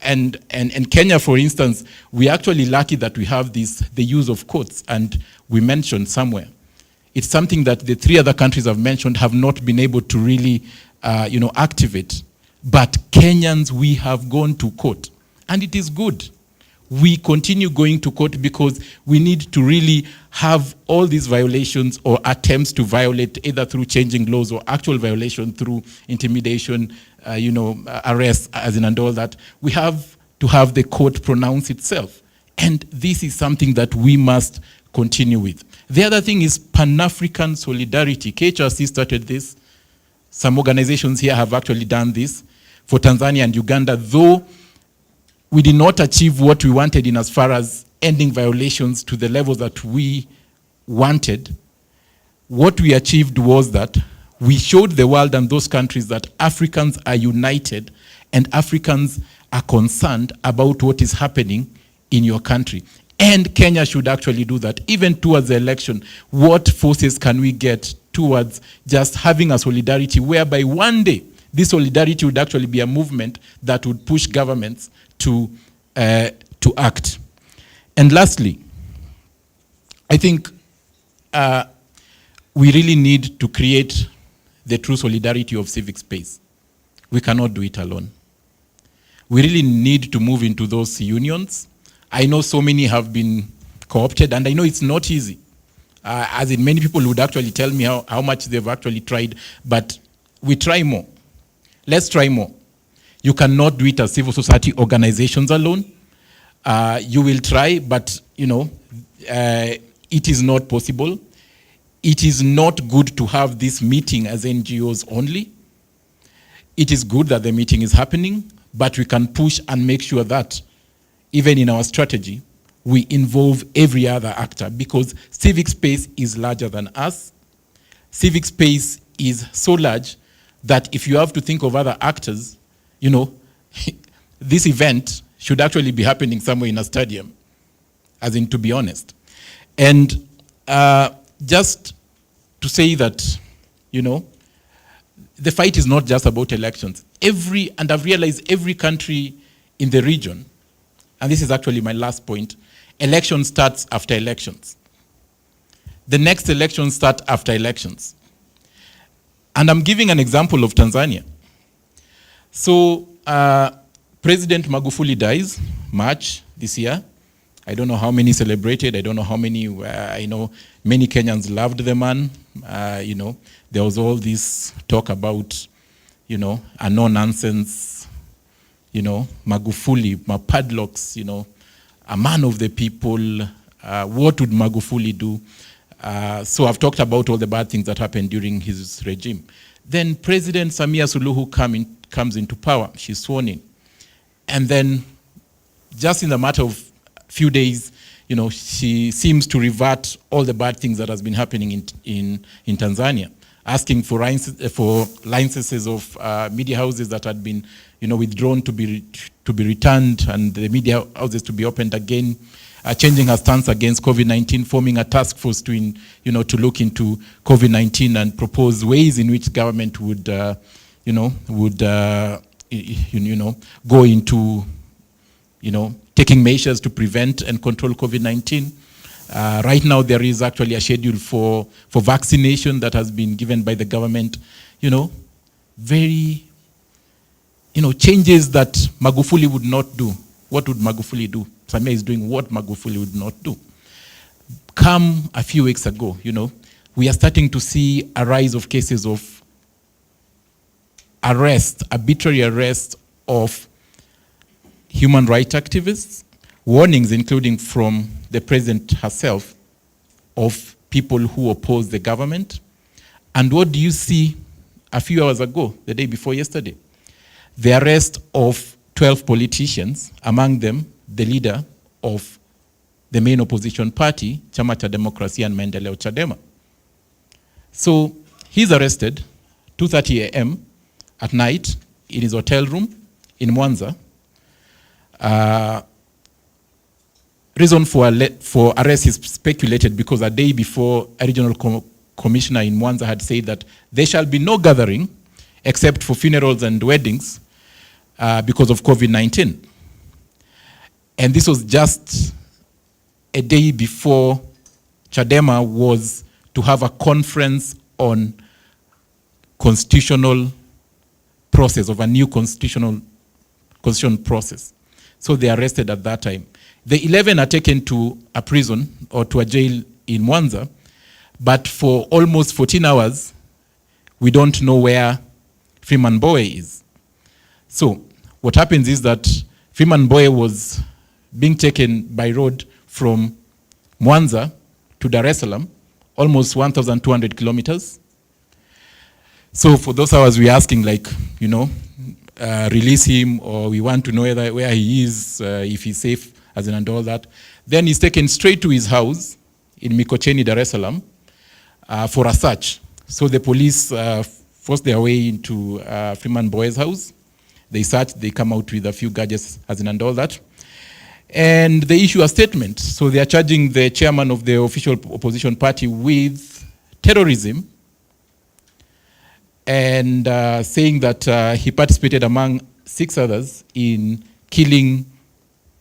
and Kenya, for instance, we're actually lucky that we have the use of courts, and we mentioned somewhere. It's something that the three other countries I've mentioned have not been able to really, activate. But Kenyans, we have gone to court, and it is good. We continue going to court because we need to really have all these violations or attempts to violate, either through changing laws or actual violation through intimidation, arrest, as in, and all that. We have to have the court pronounce itself. And this is something that we must continue with. The other thing is Pan-African solidarity. KHRC started this. Some organizations here have actually done this for Tanzania and Uganda, though we did not achieve what we wanted in as far as ending violations to the level that we wanted. What we achieved was that we showed the world and those countries that Africans are united and Africans are concerned about what is happening in your country. And Kenya should actually do that. Even towards the election, what forces can we get towards just having a solidarity whereby one day this solidarity would actually be a movement that would push governments to act. And lastly, I think we really need to create the true solidarity of civic space. We cannot do it alone. We really need to move into those unions. I know so many have been co-opted, and I know it's not easy. As in, many people would actually tell me how much they've actually tried, but we try more. Let's try more. You cannot do it as civil society organizations alone. You will try, but it is not possible. It is not good to have this meeting as NGOs only. It is good that the meeting is happening, but we can push and make sure that even in our strategy, we involve every other actor, because civic space is larger than us. Civic space is so large that if you have to think of other actors, this event should actually be happening somewhere in a stadium, as in, to be honest. And just to say that, the fight is not just about elections. And I've realized every country in the region, and this is actually my last point, election starts after elections. The next elections start after elections. And I'm giving an example of Tanzania. So President Magufuli dies March this year. I don't know how many celebrated. I don't know how many. I know many Kenyans loved the man. There was all this talk about, a no-nonsense, Magufuli, padlocks, a man of the people. What would Magufuli do? So I've talked about all the bad things that happened during his regime. Then President Samia Suluhu comes into power. She's sworn in. And then just in the matter of few days, she seems to revert all the bad things that has been happening in Tanzania, asking for licenses of media houses that had been, withdrawn to be returned, and the media houses to be opened again, changing her stance against COVID-19, forming a task force to look into COVID-19 and propose ways in which government would go into, taking measures to prevent and control COVID-19. Right now, there is actually a schedule for vaccination that has been given by the government. Very, changes that Magufuli would not do. What would Magufuli do? Samia is doing what Magufuli would not do. come a few weeks ago, we are starting to see a rise of cases of arrest, arbitrary arrest of human rights activists, warnings including from the president herself of people who oppose the government. And what do you see a few hours ago, the day before yesterday? The arrest of 12 politicians, among them the leader of the main opposition party, Chama cha Demokrasia and Maendeleo, Chadema. So he's arrested 2:30 a.m. at night in his hotel room in Mwanza. Reason for arrest is speculated because a day before, a regional commissioner in Mwanza had said that there shall be no gathering except for funerals and weddings because of COVID-19. And this was just a day before Chadema was to have a conference on constitutional process, of a new constitutional process. So they arrested at that time. The 11 are taken to a prison or to a jail in Mwanza, but for almost 14 hours, we don't know where Freeman Mbowe is. So what happens is that Freeman Mbowe was being taken by road from Mwanza to Dar es Salaam, almost 1,200 kilometers. So for those hours, we're asking, release him, or we want to know where he is, if he's safe, and all that. Then he's taken straight to his house in Mikocheni, Dar es Salaam, for a search. So the police forced their way into Freeman Mbowe's house. They search, they come out with a few gadgets, and all that. And they issue a statement. So they are charging the chairman of the official opposition party with terrorism and saying that he participated among 6 others in killing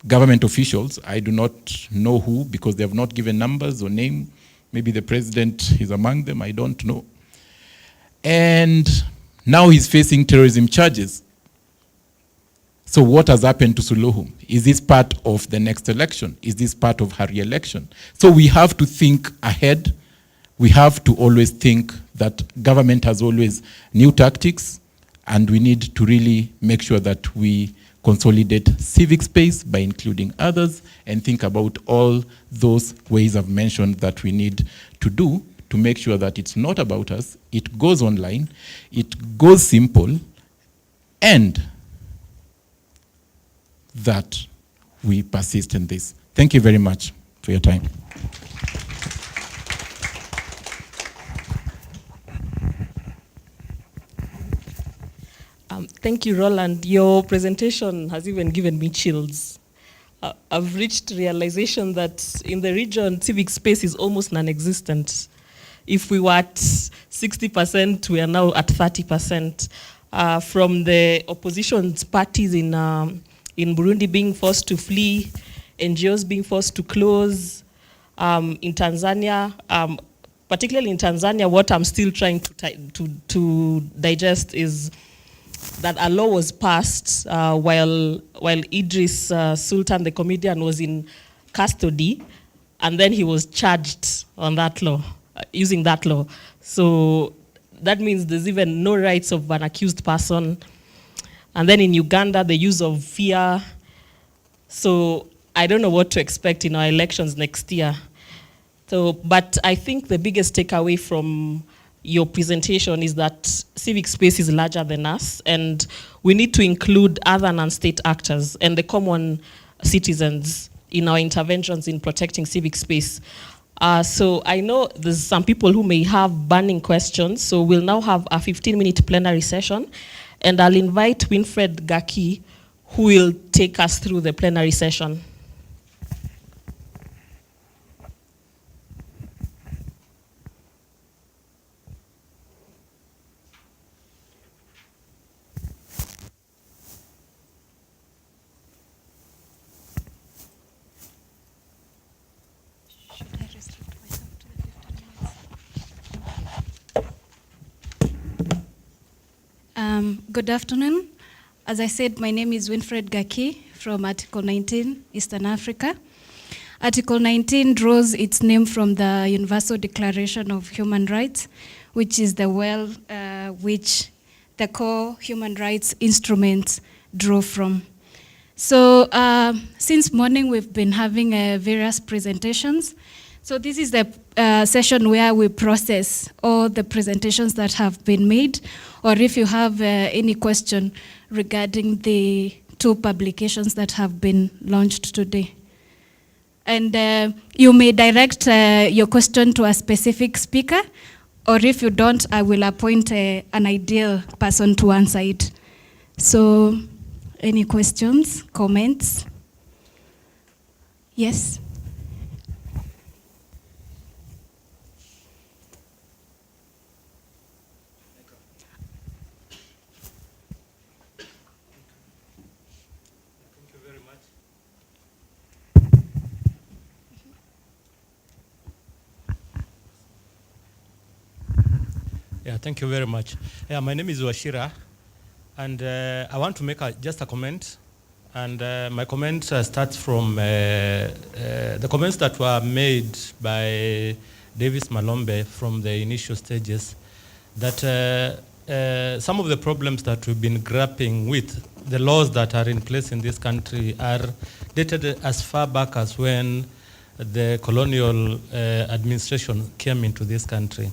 government officials. I do not know who, because they have not given numbers or name. Maybe the president is among them, I don't know. And now he's facing terrorism charges. So what has happened to Suluhu? Is this part of the next election? Is this part of her re-election? So we have to think ahead. We have to always think that government has always new tactics, and we need to really make sure that we consolidate civic space by including others and think about all those ways I've mentioned that we need to do to make sure that it's not about us, it goes online, it goes simple, and that we persist in this. Thank you very much for your time. Thank you, Roland. Your presentation has even given me chills. I've reached realization that in the region, civic space is almost non-existent. If we were at 60%, we are now at 30%. From the opposition parties in Burundi being forced to flee, NGOs being forced to close, in Tanzania, particularly in Tanzania, what I'm still trying to digest is that a law was passed while Idris Sultan, the comedian, was in custody, and then he was charged on that law, using that law. So that means there's even no rights of an accused person. And then in Uganda, the use of fear. So I don't know what to expect in our elections next year. So, but I think the biggest takeaway from your presentation is that civic space is larger than us, and we need to include other non-state actors and the common citizens in our interventions in protecting civic space. So I know there's some people who may have burning questions, so we'll now have a 15-minute plenary session, and I'll invite Winfred Gaki, who will take us through the plenary session. Good afternoon. As I said, my name is Winfred Gaki from Article 19, Eastern Africa. Article 19 draws its name from the Universal Declaration of Human Rights, which is the well which the core human rights instruments draw from. So since morning, we've been having various presentations. So this is the session where we process all the presentations that have been made, or if you have any question regarding the 2 publications that have been launched today. And you may direct your question to a specific speaker, or if you don't, I will appoint an ideal person to answer it. So, any questions, comments? Yes? Yeah, thank you very much. Yeah, my name is Washira, and I want to make just a comment. And my comment starts from the comments that were made by Davis Malombe from the initial stages, that some of the problems that we've been grappling with, the laws that are in place in this country, are dated as far back as when the colonial administration came into this country.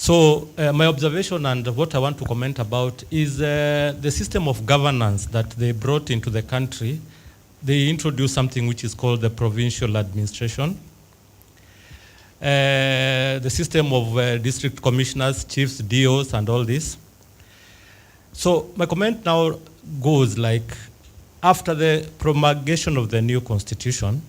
So my observation and what I want to comment about is the system of governance that they brought into the country. They introduced something which is called the provincial administration. The system of district commissioners, chiefs, DOs, and all this. So my comment now goes like, after the promulgation of the new constitution,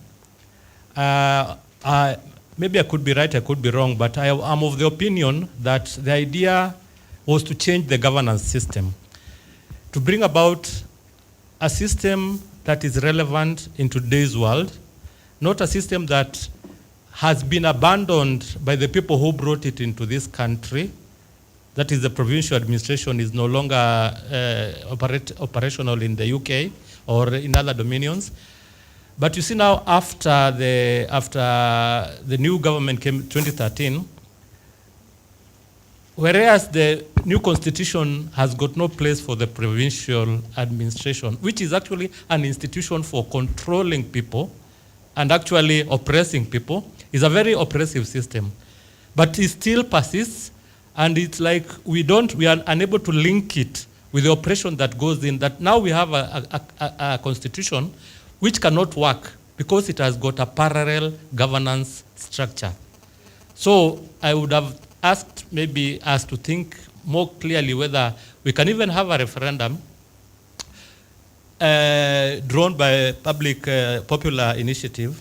maybe I could be right, I could be wrong, but I'm of the opinion that the idea was to change the governance system, to bring about a system that is relevant in today's world, not a system that has been abandoned by the people who brought it into this country. That is, the provincial administration is no longer operational in the UK or in other dominions. But you see now, after the new government came in 2013, whereas the new constitution has got no place for the provincial administration, which is actually an institution for controlling people and actually oppressing people, is a very oppressive system. But it still persists, and it's like we are unable to link it with the oppression that goes in, that now we have a constitution which cannot work because it has got a parallel governance structure. So I would have asked maybe us to think more clearly whether we can even have a referendum drawn by popular initiative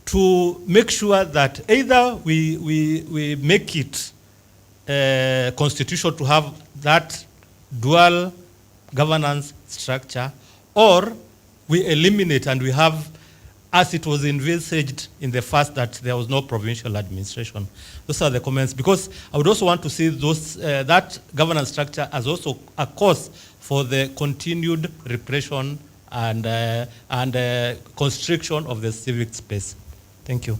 to make sure that either we make it constitution to have that dual governance structure, or we eliminate and we have, as it was envisaged in the first, that there was no provincial administration. Those are the comments, because I would also want to see those that governance structure as also a cause for the continued repression and constriction of the civic space. Thank you.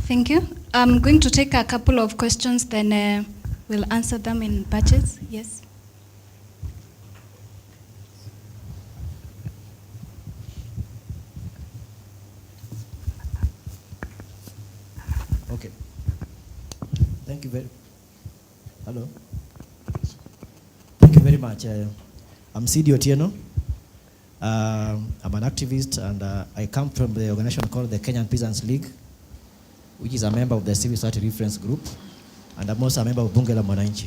Thank you. I'm going to take a couple of questions, then we'll answer them in batches. Yes. Okay. Thank you very. Hello. Thank you very much. I'm C.D. Otieno. I'm an activist, and I come from the organization called the Kenyan Peasants League, which is a member of the Civil Society Reference Group, and I'm also a member of Bunge la Mwananchi.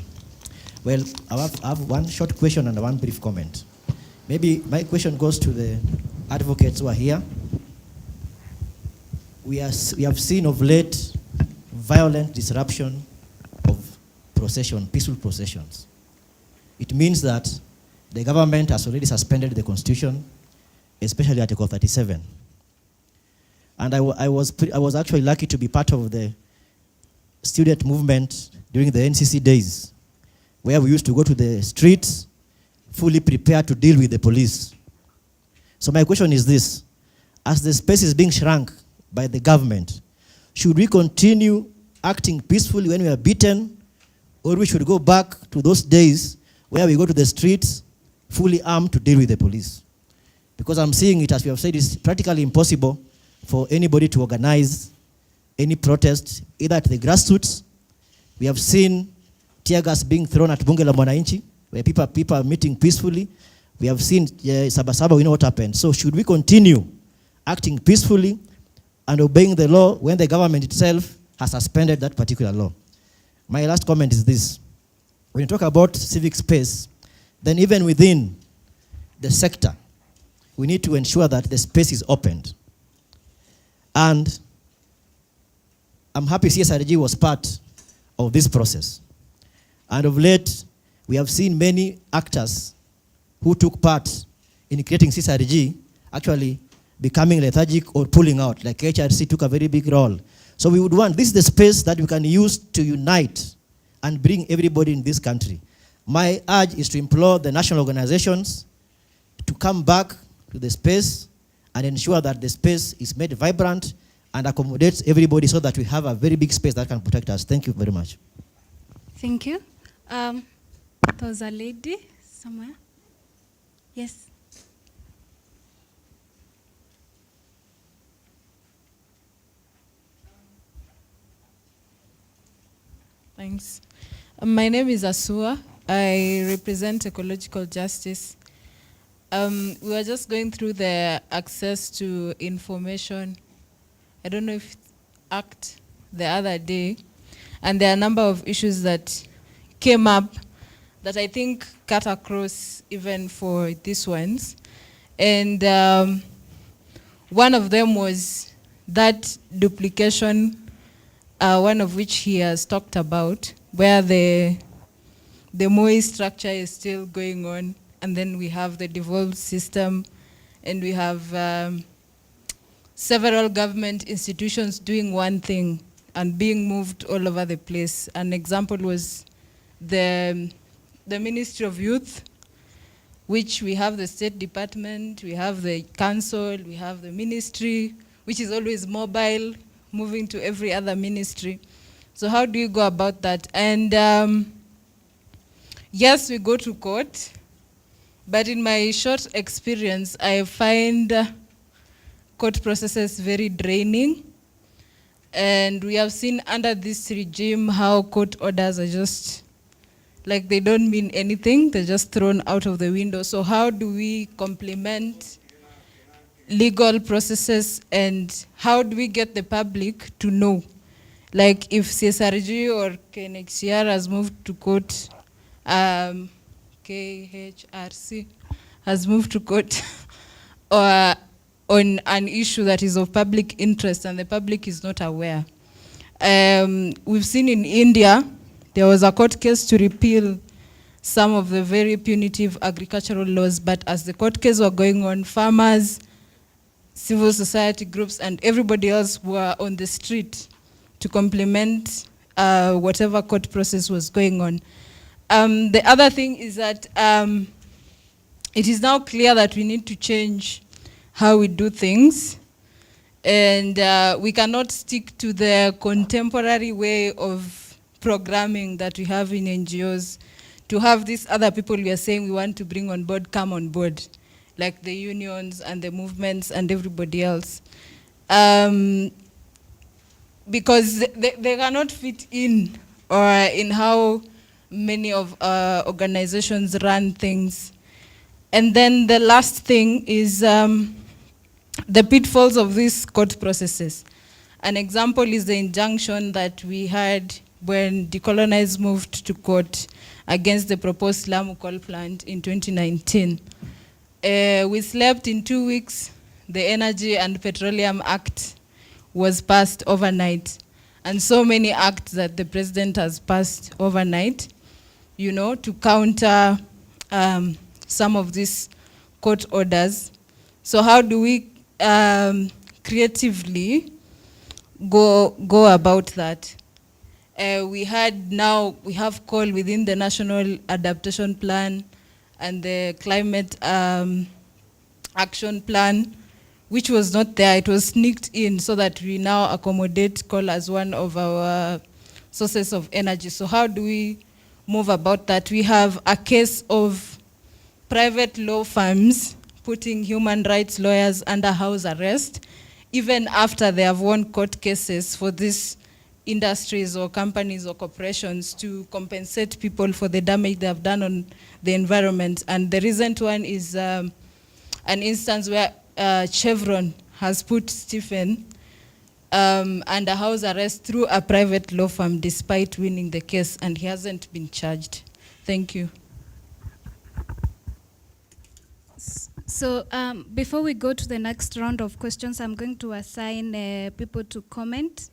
Well, I have one short question and one brief comment. Maybe my question goes to the advocates who are here. We have seen of late violent disruption of procession, peaceful processions. It means that the government has already suspended the constitution, especially Article 37. And I was actually lucky to be part of the student movement during the NCC days, where we used to go to the streets fully prepared to deal with the police. So my question is this: as the space is being shrunk by the government. Should we continue acting peacefully when we are beaten, or we should go back to those days where we go to the streets fully armed to deal with the police? Because I'm seeing it, as we have said, it's practically impossible for anybody to organize any protest, either at the grassroots. We have seen tear gas being thrown at Bunge la Mwananchi, where people are meeting peacefully. We have seen Sabasaba, we know what happened. So should we continue acting peacefully and obeying the law when the government itself has suspended that particular law? My last comment is this. When you talk about civic space, then even within the sector, we need to ensure that the space is opened. And I'm happy CSRG was part of this process. And of late, we have seen many actors who took part in creating CSRG actually becoming lethargic or pulling out, like HRC took a very big role. So we would want, this is the space that we can use to unite and bring everybody in this country. My urge is to implore the national organizations to come back to the space and ensure that the space is made vibrant and accommodates everybody so that we have a very big space that can protect us. Thank you very much. Thank you. There's a lady somewhere. Yes. Thanks. My name is Asua. I represent Ecological Justice. We were just going through the access to information, I don't know if it's Act, the other day, and there are a number of issues that came up that I think cut across even for these ones. And one of them was that duplication, one of which he has talked about, where the MOI structure is still going on, and then we have the devolved system, and we have several government institutions doing one thing and being moved all over the place. An example was the Ministry of Youth, which we have the State Department, we have the council, we have the ministry, which is always mobile, moving to every other ministry. So how do you go about that? And yes, we go to court, but in my short experience, I find court processes very draining. And we have seen under this regime how court orders are just, like they don't mean anything, they're just thrown out of the window. So how do we complement legal processes, and how do we get the public to know? Like if CSRG or KNXCR has moved to court, KHRC has moved to court or on an issue that is of public interest and the public is not aware. We've seen in India, there was a court case to repeal some of the very punitive agricultural laws, but as the court case were going on, farmers, civil society groups, and everybody else were on the street to complement whatever court process was going on. The other thing is that it is now clear that we need to change how we do things, and we cannot stick to the contemporary way of programming that we have in NGOs. To have these other people we are saying we want to bring on board come on board, like the unions and the movements and everybody else. Because they cannot fit in or in how many of organizations run things. And then the last thing is the pitfalls of these court processes. An example is the injunction that we had when Decolonize moved to court against the proposed Lamu coal plant in 2019. We slept in 2 weeks. The Energy and Petroleum Act was passed overnight. And so many acts that the president has passed overnight, you know, to counter some of these court orders. So how do we creatively go about that? We have call within the National Adaptation Plan and the Climate Action Plan, which was not there. It was sneaked in so that we now accommodate coal as one of our sources of energy. So how do we move about that? We have a case of private law firms putting human rights lawyers under house arrest, even after they have won court cases for these industries or companies or corporations to compensate people for the damage they have done on the environment. And the recent one is an instance where Chevron has put Stephen under house arrest through a private law firm despite winning the case, and he hasn't been charged. Thank you. So before we go to the next round of questions, I'm going to assign people to comment.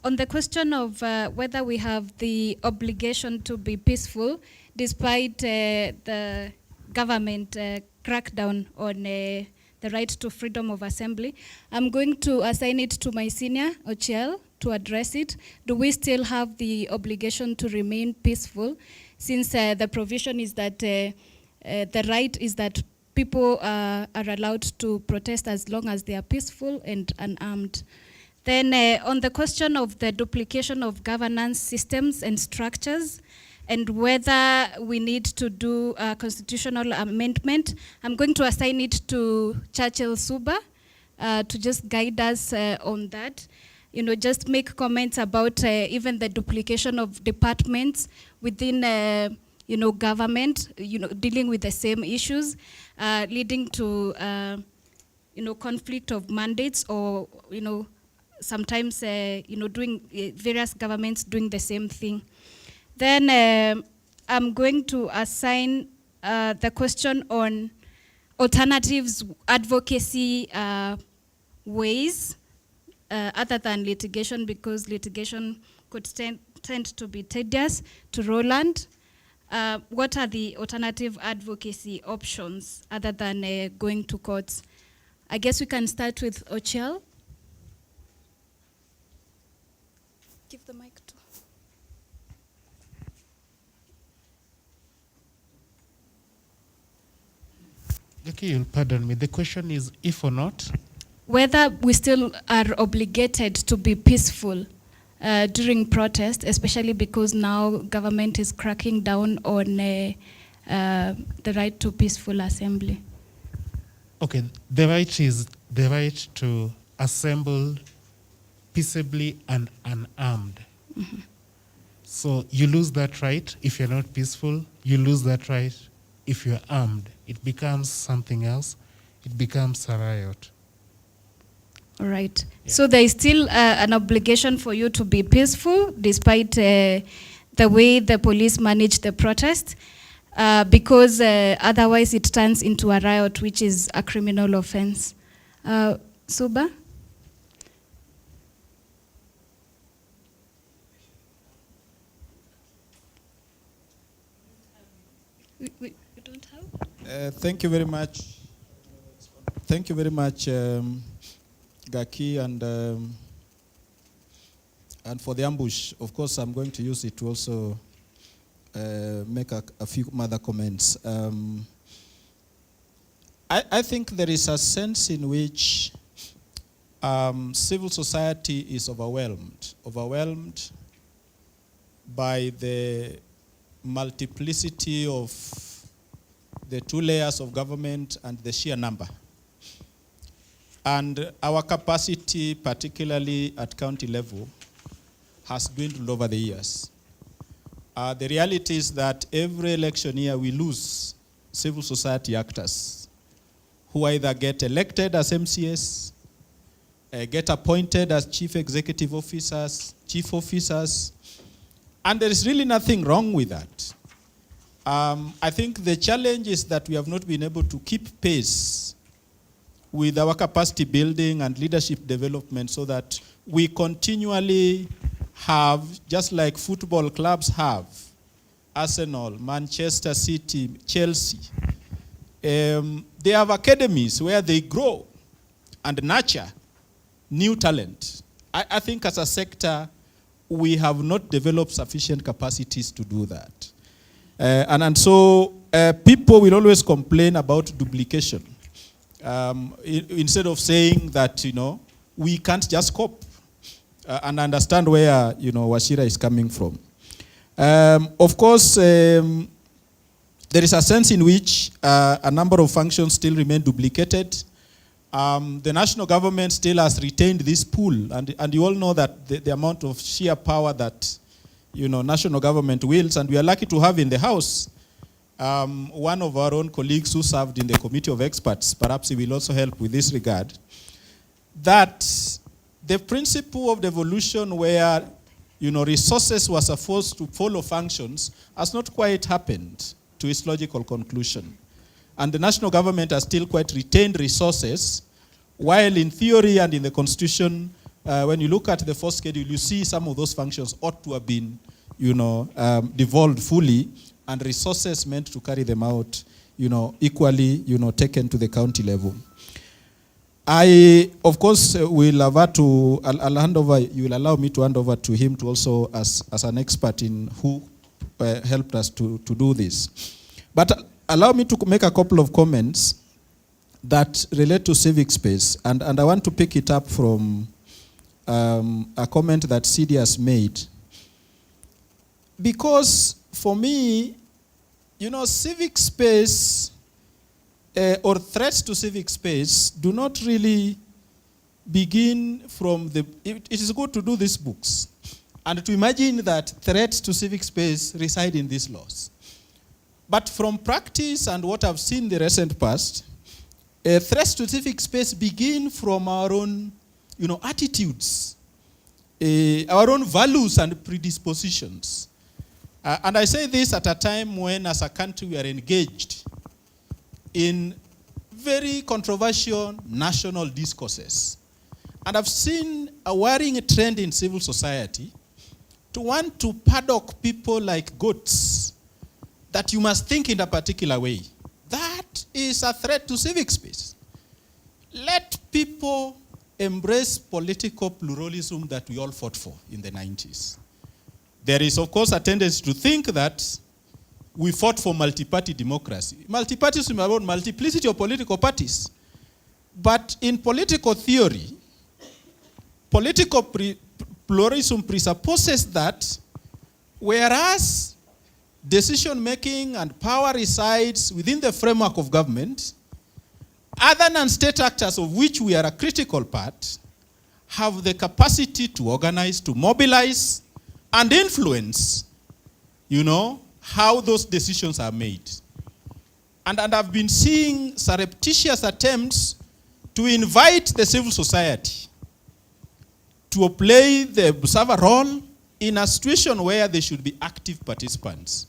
On the question of whether we have the obligation to be peaceful despite the government crackdown on the right to freedom of assembly, I'm going to assign it to my senior, Ochiel, to address it. Do we still have the obligation to remain peaceful, since the provision is that the right is that people are allowed to protest as long as they are peaceful and unarmed? Then on the question of the duplication of governance systems and structures, and whether we need to do a constitutional amendment, I'm going to assign it to Churchill Suba to just guide us on that. You know, just make comments about even the duplication of departments within government, dealing with the same issues, leading to conflict of mandates, or sometimes doing various governments doing the same thing. Then I'm going to assign the question on alternatives advocacy ways other than litigation, because litigation could tend to be tedious, to Roland. What are the alternative advocacy options other than going to courts? I guess we can start with Ochiel. Give the mic to. Okay, you'll pardon me. The question is if or not? Whether we still are obligated to be peaceful during protest, especially because now government is cracking down on the right to peaceful assembly. Okay, the right is the right to assemble peaceably and unarmed. Mm-hmm. So you lose that right if you're not peaceful. You lose that right if you're armed. It becomes something else. It becomes a riot. All right. Yeah. So there is still an obligation for you to be peaceful despite the way the police manage the protest, because otherwise it turns into a riot, which is a criminal offense. Suba? We don't have? Thank you very much. Thank you very much, Gaki, and for the ambush. Of course, I'm going to use it to also make a few other comments. I think there is a sense in which civil society is overwhelmed by the multiplicity of the two layers of government and the sheer number. And our capacity, particularly at county level, has dwindled over the years. The reality is that every election year we lose civil society actors who either get elected as MCS, get appointed as chief executive officers, chief officers, and there is really nothing wrong with that. I think the challenge is that we have not been able to keep pace with our capacity building and leadership development so that we continually have, just like football clubs have, Arsenal, Manchester City, Chelsea, they have academies where they grow and nurture new talent. I think as a sector, we have not developed sufficient capacities to do that. And so people will always complain about duplication. instead of saying that, we can't just cope and understand where, Wachira is coming from. Of course, there is a sense in which a number of functions still remain duplicated. The national government still has retained this pool, and you all know that the amount of sheer power that national government wields, and we are lucky to have in the House one of our own colleagues who served in the committee of experts, perhaps he will also help with this regard, that the principle of devolution where resources were supposed to follow functions has not quite happened to its logical conclusion. And the national government has still quite retained resources, while in theory and in the constitution, when you look at the first schedule, you see some of those functions ought to have been, devolved fully, and resources meant to carry them out, equally, taken to the county level. I, of course, will have to, I'll hand over, you will allow me to hand over to him to also, as an expert in who helped us to do this. But allow me to make a couple of comments that relate to civic space, and I want to pick it up from a comment that CD has made. Because for me, civic space or threats to civic space do not really begin from it is good to do these books and to imagine that threats to civic space reside in these laws. But from practice and what I've seen in the recent past, threats to civic space begin from our own, attitudes, our own values and predispositions. And I say this at a time when, as a country, we are engaged in very controversial national discourses. And I've seen a worrying trend in civil society to want to paddock people like goats, that you must think in a particular way. That is a threat to civic space. Let people embrace political pluralism that we all fought for in the 90s. There is, of course, a tendency to think that we fought for multi-party democracy. Multi-partyism is about multiplicity of political parties. But in political theory, political pluralism presupposes that whereas decision-making and power resides within the framework of government, other non-state actors, of which we are a critical part, have the capacity to organize, to mobilize, and influence, how those decisions are made. And I've been seeing surreptitious attempts to invite the civil society to play the observer role in a situation where they should be active participants.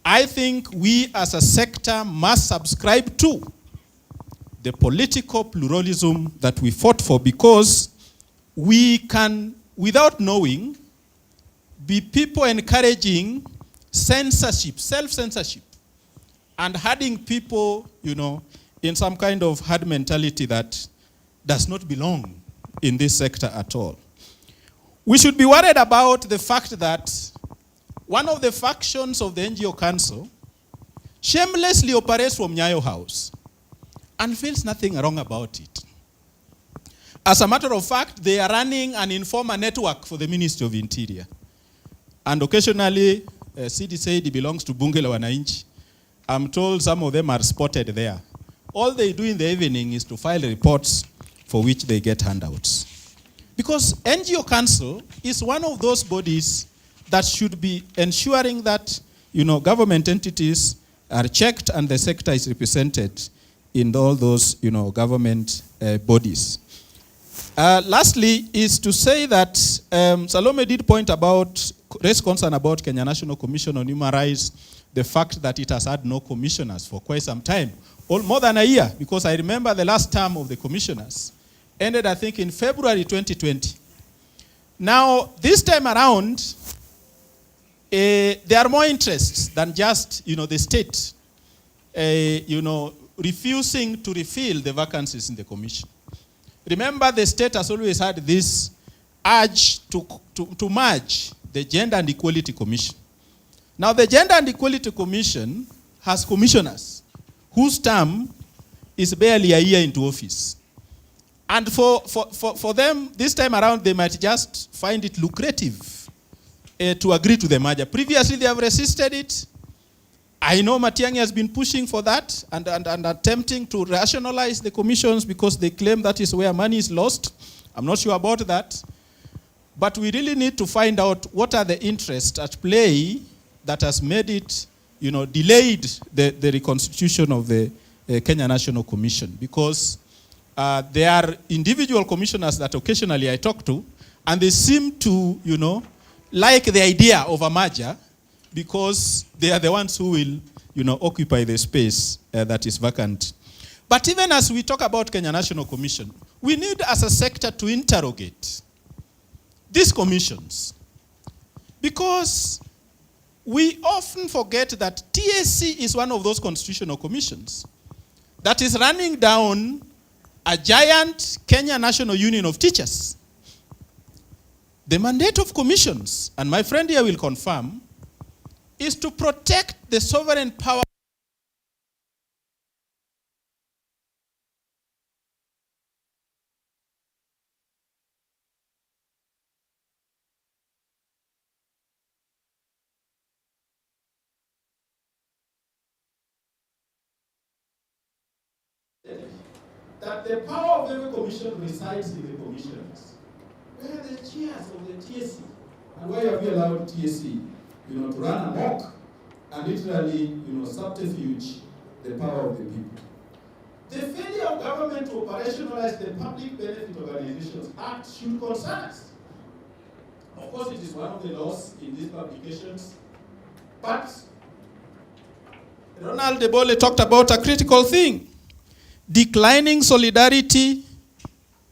I think we as a sector must subscribe to the political pluralism that we fought for, because we can, without knowing, be people encouraging censorship, self-censorship, and herding people, in some kind of herd mentality that does not belong in this sector at all. We should be worried about the fact that one of the factions of the NGO Council shamelessly operates from Nyayo House and feels nothing wrong about it. As a matter of fact, they are running an informal network for the Ministry of Interior. And occasionally, CD said it belongs to Bunge la Wananchi. I'm told some of them are spotted there. All they do in the evening is to file reports for which they get handouts. Because NGO Council is one of those bodies that should be ensuring that, government entities are checked and the sector is represented in all those, government bodies. Lastly, is to say that Salome did raise concern about Kenya National Commission on Human Rights, the fact that it has had no commissioners for quite some time, more than a year, because I remember the last term of the commissioners ended, I think, in February 2020. Now, this time around, there are more interests than just, the state, refusing to refill the vacancies in the commission. Remember, the state has always had this urge to merge the Gender and Equality Commission. Now, the Gender and Equality Commission has commissioners whose term is barely a year into office. And for them, this time around, they might just find it lucrative to agree to the merger. Previously, they have resisted it. I know Matiang'i has been pushing for that and attempting to rationalize the commissions because they claim that is where money is lost. I'm not sure about that. But we really need to find out what are the interests at play that has made it, delayed the reconstitution of the Kenya National Commission. Because there are individual commissioners that occasionally I talk to, and they seem to, like the idea of a merger because they are the ones who will, occupy the space that is vacant. But even as we talk about Kenya National Commission, we need as a sector to interrogate these commissions because we often forget that TSC is one of those constitutional commissions that is running down a giant Kenya National Union of Teachers. The mandate of commissions, and my friend here will confirm, is to protect the sovereign power that the power of every commission resides in the commissioners. Where are the chairs of the TSC? And why have we allowed TSC, to run amok and literally, subterfuge the power of the people? The failure of government to operationalize the Public Benefit Organizations Act should concern us. Of course, it is one of the laws in these publications, but Ronald Debole talked about a critical thing. Declining solidarity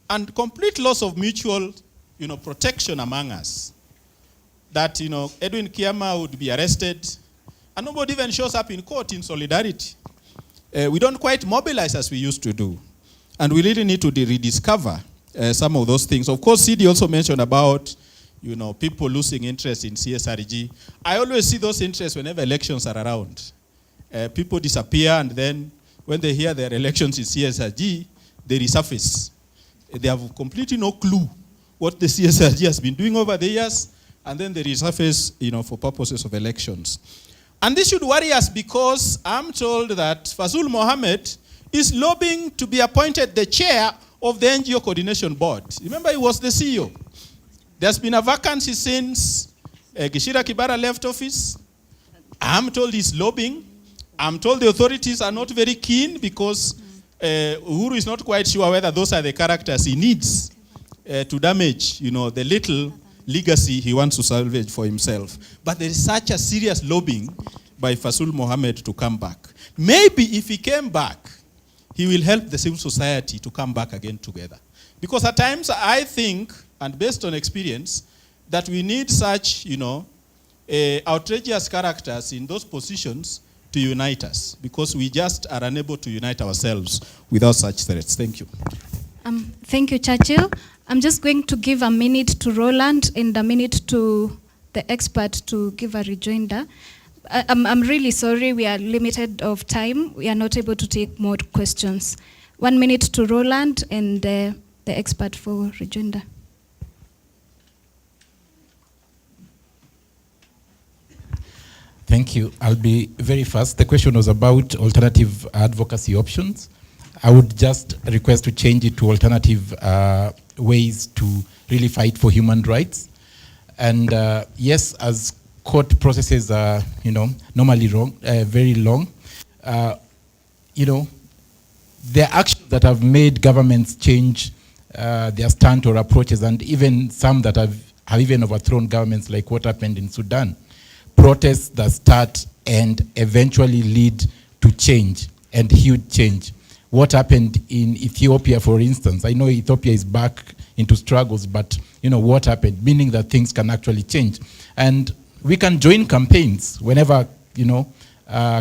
and complete loss of mutual, protection among us. That, Edwin Kiama would be arrested and nobody even shows up in court in solidarity. We don't quite mobilize as we used to do. And we really need to rediscover some of those things. Of course, CD also mentioned about, people losing interest in CSRG. I always see those interests whenever elections are around. People disappear and then when they hear their elections in CSRG, they resurface. They have completely no clue what the CSRG has been doing over the years, and then they resurface, for purposes of elections. And this should worry us because I'm told that Fazul Mohammed is lobbying to be appointed the chair of the NGO Coordination Board. Remember, he was the CEO. There's been a vacancy since Gishira Kibara left office. I'm told he's lobbying. I'm told the authorities are not very keen because Uhuru is not quite sure whether those are the characters he needs to damage, the little legacy he wants to salvage for himself. But there is such a serious lobbying by Fazul Mohammed to come back. Maybe if he came back, he will help the civil society to come back again together. Because at times I think, and based on experience, that we need such, outrageous characters in those positions to unite us, because we just are unable to unite ourselves without such threats. Thank you. Thank you, Churchill. I'm just going to give a minute to Roland and a minute to the expert to give a rejoinder. I'm really sorry, we are limited of time. We are not able to take more questions. 1 minute to Roland and the expert for rejoinder. Thank you. I'll be very fast. The question was about alternative advocacy options. I would just request to change it to alternative ways to really fight for human rights. And yes, as court processes are, normally very long, there are actions that have made governments change their stand or approaches, and even some that have even overthrown governments, like what happened in Sudan. Protests that start and eventually lead to change, and huge change. What happened in Ethiopia, for instance? I know Ethiopia is back into struggles, but what happened? Meaning that things can actually change. And we can join campaigns whenever,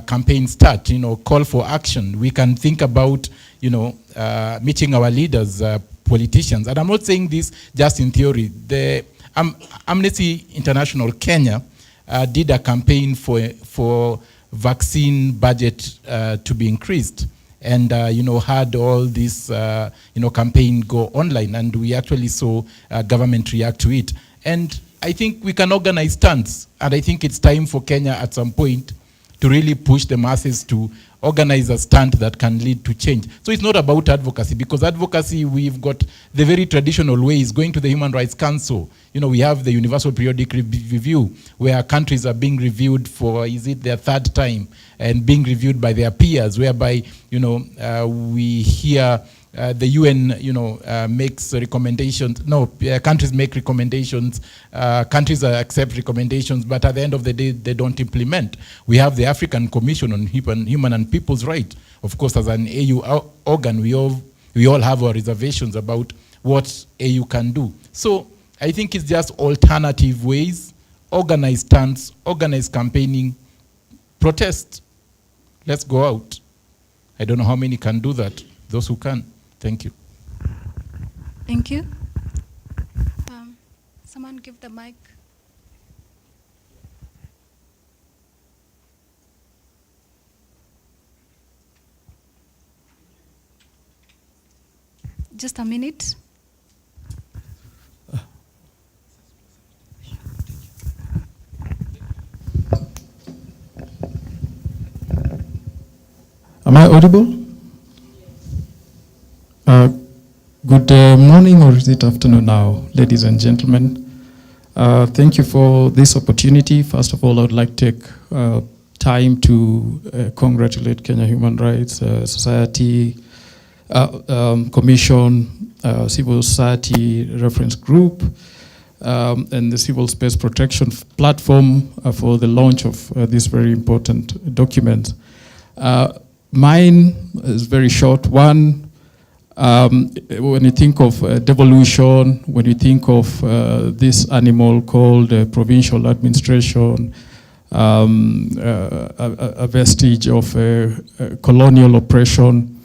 campaigns start, call for action. We can think about, meeting our leaders, politicians. And I'm not saying this just in theory. The Amnesty International Kenya did a campaign for vaccine budget to be increased. and had all this campaign go online, and we actually saw government react to it. And I think we can organize stunts, and I think it's time for Kenya at some point to really push the masses to organize a stunt that can lead to change. So it's not about advocacy, because advocacy, we've got the very traditional ways, going to the Human Rights Council. We have the Universal Periodic Review, where countries are being reviewed for, is it their third time, and being reviewed by their peers, whereby, we hear the UN, makes recommendations. No, countries make recommendations. Countries accept recommendations, but at the end of the day, they don't implement. We have the African Commission on Human and People's Rights. Of course, as an AU organ, we all have our reservations about what AU can do. So I think it's just alternative ways, organized stunts, organized campaigning, protest. Let's go out. I don't know how many can do that. Those who can. Thank you. Thank you. Someone give the mic. Just a minute. Am I audible? Good morning, or is it afternoon now, ladies and gentlemen? Thank you for this opportunity. First of all, I would like to take time to congratulate Kenya Human Rights Society, Commission, Civil Society Reference Group, and the Civil Space Protection Platform for the launch of this very important document. Mine is very short. One, when you think of devolution, when you think of this animal called provincial administration, a vestige of colonial oppression,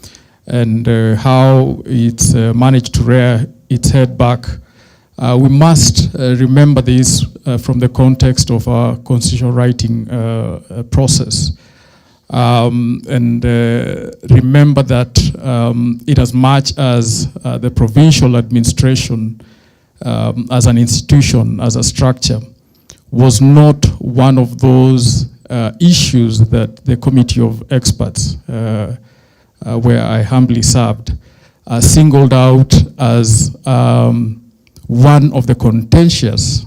and how it's managed to rear its head back, we must remember this from the context of our constitutional writing process. And remember that in as much as the provincial administration as an institution, as a structure, was not one of those issues that the committee of experts, where I humbly served, singled out as one of the contentious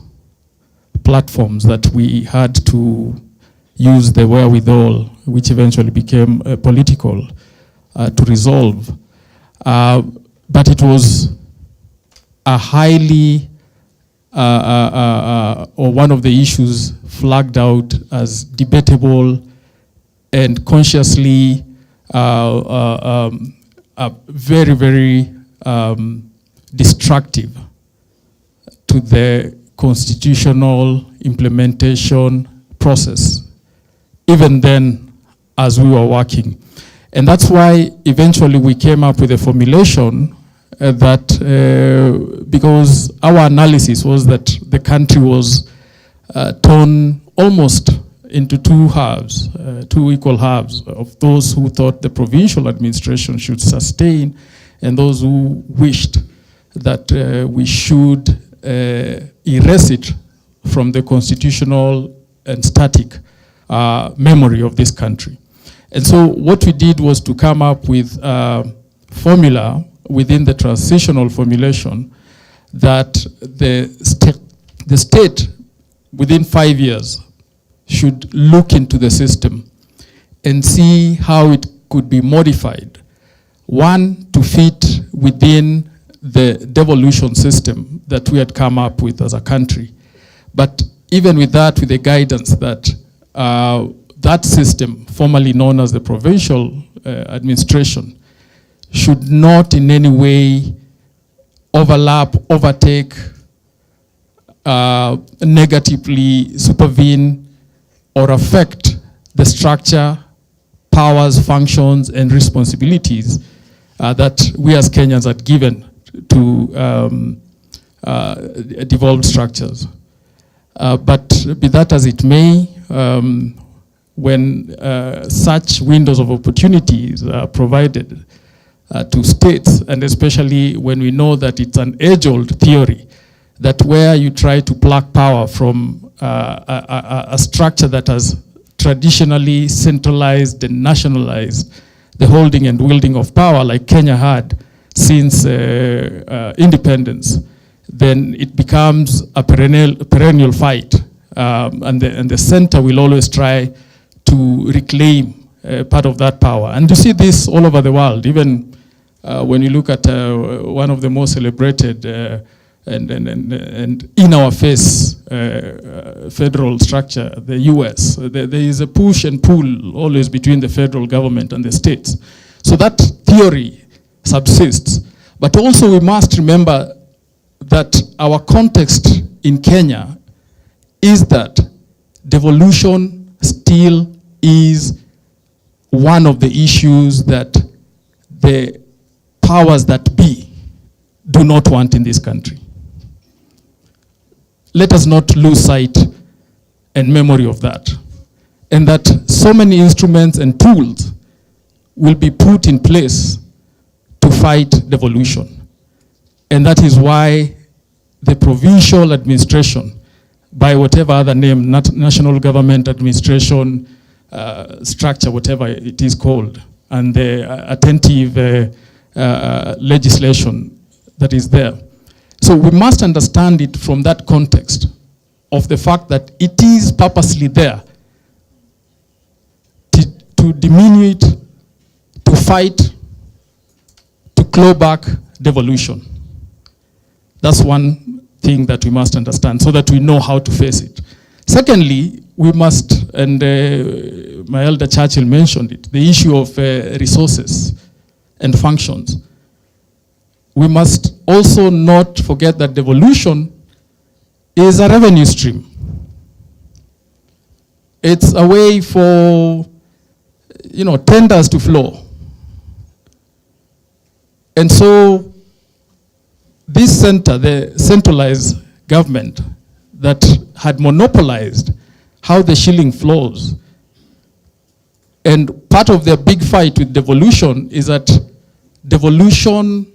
platforms that we had to use the wherewithal, which eventually became political, to resolve. But it was a highly, or one of the issues flagged out as debatable and consciously very, very destructive to the constitutional implementation process, even then as we were working. And that's why eventually we came up with a formulation that, because our analysis was that the country was torn almost into two halves, two equal halves, of those who thought the provincial administration should sustain and those who wished that we should erase it from the constitutional and static memory of this country. And so what we did was to come up with a formula within the transitional formulation that the state within 5 years should look into the system and see how it could be modified. One, to fit within the devolution system that we had come up with as a country. But even with that, with the guidance that that system, formerly known as the provincial administration, should not in any way overlap, overtake, negatively supervene, or affect the structure, powers, functions, and responsibilities that we as Kenyans had given to devolved structures. But be that as it may, when such windows of opportunities are provided to states, and especially when we know that it's an age-old theory, that where you try to pluck power from a structure that has traditionally centralized and nationalized the holding and wielding of power like Kenya had since independence, then it becomes a perennial fight. And the center will always try to reclaim part of that power. And you see this all over the world, even when you look at one of the most celebrated and in our face federal structure, the US. There is a push and pull always between the federal government and the states. So that theory subsists. But also we must remember that our context in Kenya is that devolution still is one of the issues that the powers that be do not want in this country. Let us not lose sight and memory of that. And that so many instruments and tools will be put in place to fight devolution. And that is why the provincial administration, by whatever other name, national government administration, structure, whatever it is called, and the attentive legislation that is there. So we must understand it from that context of the fact that it is purposely there to diminuate, to fight, to claw back devolution. That's one thing that we must understand so that we know how to face it. Secondly, we must, and my elder Churchill mentioned it, the issue of resources and functions. We must also not forget that devolution is a revenue stream. It's a way for, tenders to flow. And so this center, the centralized government that had monopolized how the shilling flows, and part of their big fight with devolution is that devolution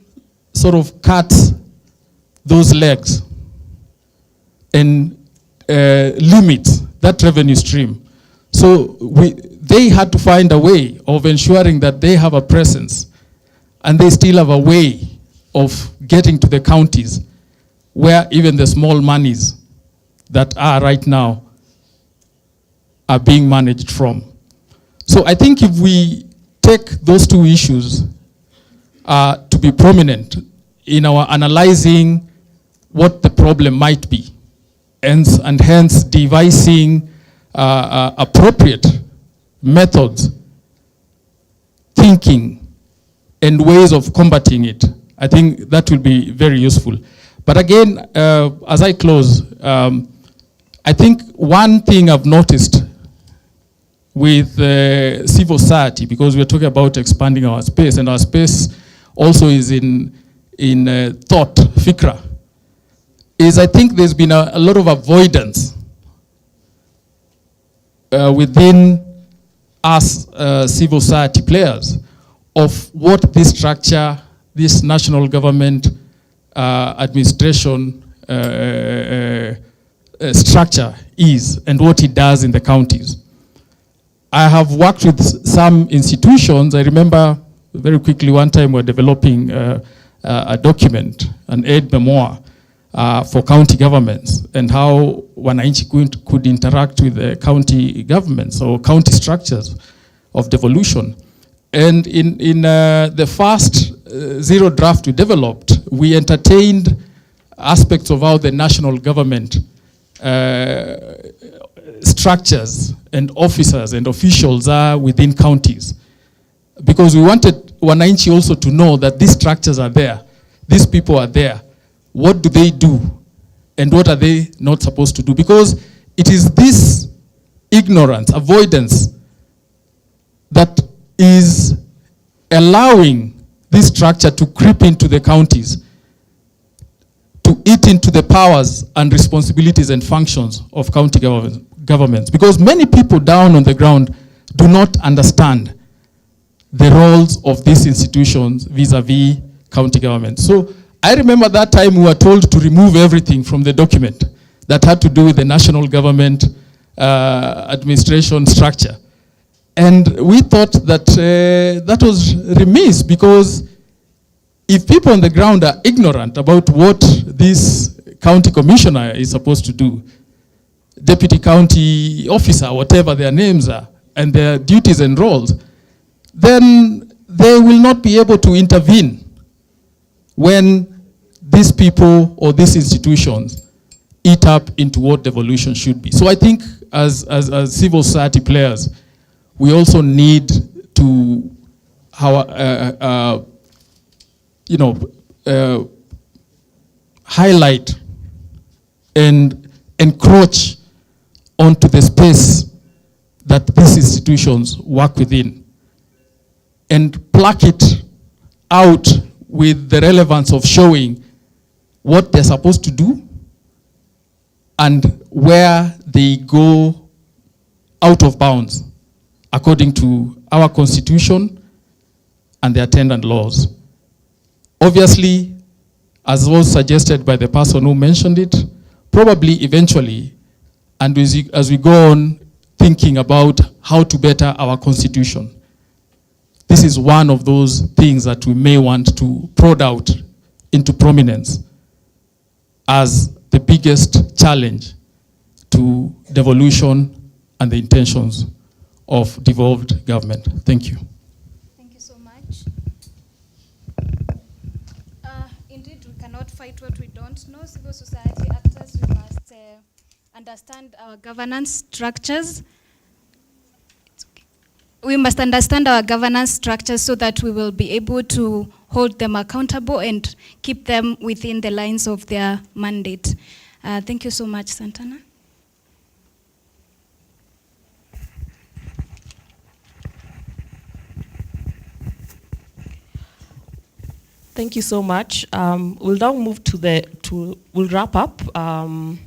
sort of cuts those legs and limits that revenue stream. So they had to find a way of ensuring that they have a presence, and they still have a way of getting to the counties where even the small monies that are right now are being managed from. So I think if we take those two issues to be prominent in our analyzing what the problem might be, and hence devising appropriate methods, thinking, and ways of combating it, I think that will be very useful. But again, as I close, I think one thing I've noticed with civil society, because we're talking about expanding our space, and our space also is in thought, fikra, is I think there's been a lot of avoidance within us civil society players of what this structure, this national government administration structure is and what it does in the counties. I have worked with some institutions. I remember very quickly one time we're developing a document, an aid memoir for county governments, and how wananchi could interact with the county governments or county structures of devolution. And in the first zero draft we developed, we entertained aspects of how the national government structures and officers and officials are within counties. Because we wanted wananchi also to know that these structures are there, these people are there. What do they do? And what are they not supposed to do? Because it is this ignorance, avoidance, that is allowing this structure to creep into the counties, to eat into the powers and responsibilities and functions of county governments, because many people down on the ground do not understand the roles of these institutions vis-a-vis county government. So I remember that time we were told to remove everything from the document that had to do with the national government administration structure. And we thought that that was remiss, because if people on the ground are ignorant about what this county commissioner is supposed to do, deputy county officer, whatever their names are, and their duties and roles, then they will not be able to intervene when these people or these institutions eat up into what devolution should be. So I think as civil society players, we also need to highlight and encroach onto the space that these institutions work within, and pluck it out with the relevance of showing what they're supposed to do and where they go out of bounds according to our constitution and the attendant laws. Obviously, as was suggested by the person who mentioned it, probably eventually, and as we go on thinking about how to better our constitution, this is one of those things that we may want to prod out into prominence as the biggest challenge to devolution and the intentions of devolved government. Thank you. Thank you so much. Indeed, we cannot fight what we don't know. Civil society actors, we must understand our governance structures. We must understand our governance structures so that we will be able to hold them accountable and keep them within the lines of their mandate. Thank you so much, Santana. Thank you so much. We'll now move we'll wrap up. And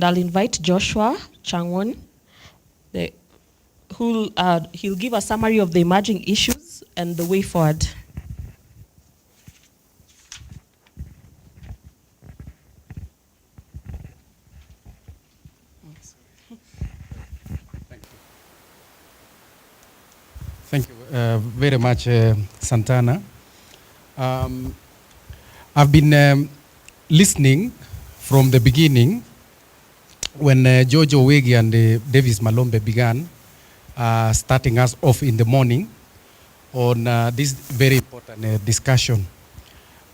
I'll invite Joshua Changwon, he'll give a summary of the emerging issues and the way forward. Thank you very much, Santana. I've been listening from the beginning when George Owegi and Davis Malombe began starting us off in the morning on this very important discussion.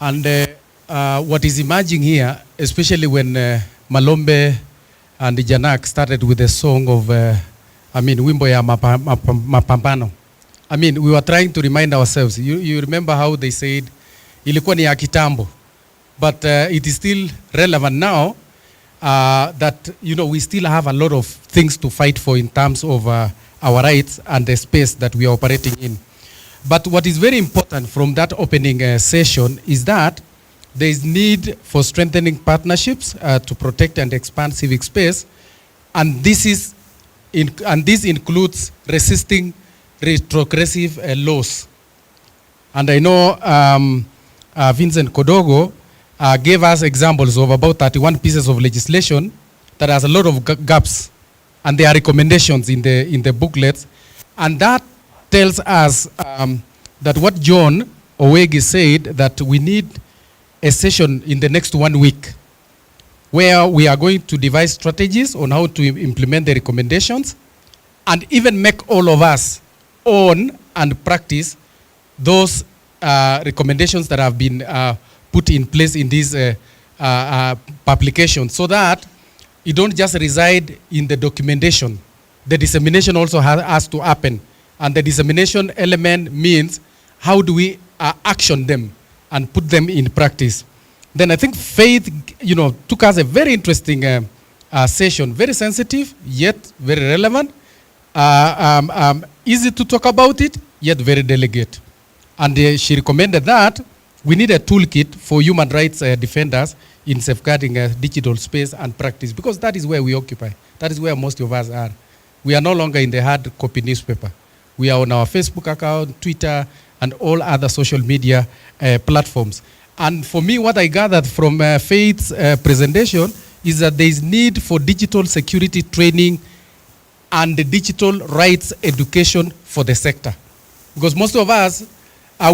And what is emerging here, especially when Malombe and Janak started with the song of, Wimbo ya Mapambano. We were trying to remind ourselves. You remember how they said, ilikuwa ni ya kitambo, but it is still relevant now that we still have a lot of things to fight for in terms of our rights and the space that we are operating in. But what is very important from that opening session is that there is need for strengthening partnerships to protect and expand civic space, and this includes resisting retrogressive laws. And I know Vincent Kodogo gave us examples of about 31 pieces of legislation that has a lot of gaps, and there are recommendations in the booklets, and that tells us that what John Owegi said, that we need a session in the next 1 week where we are going to devise strategies on how to implement the recommendations and even make all of us own and practice those recommendations that have been put in place in these publications, so that it don't just reside in the documentation. The dissemination also has to happen. And the dissemination element means how do we action them and put them in practice. Then I think Faith, took us a very interesting session, very sensitive, yet very relevant. Easy to talk about it, yet very delicate. And she recommended that we need a toolkit for human rights defenders in safeguarding digital space and practice, because that is where we occupy. That is where most of us are. We are no longer in the hard copy newspaper. We are on our Facebook account, Twitter, and all other social media platforms. And for me, what I gathered from Faith's presentation is that there is need for digital security training and the digital rights education for the sector. Because most of us,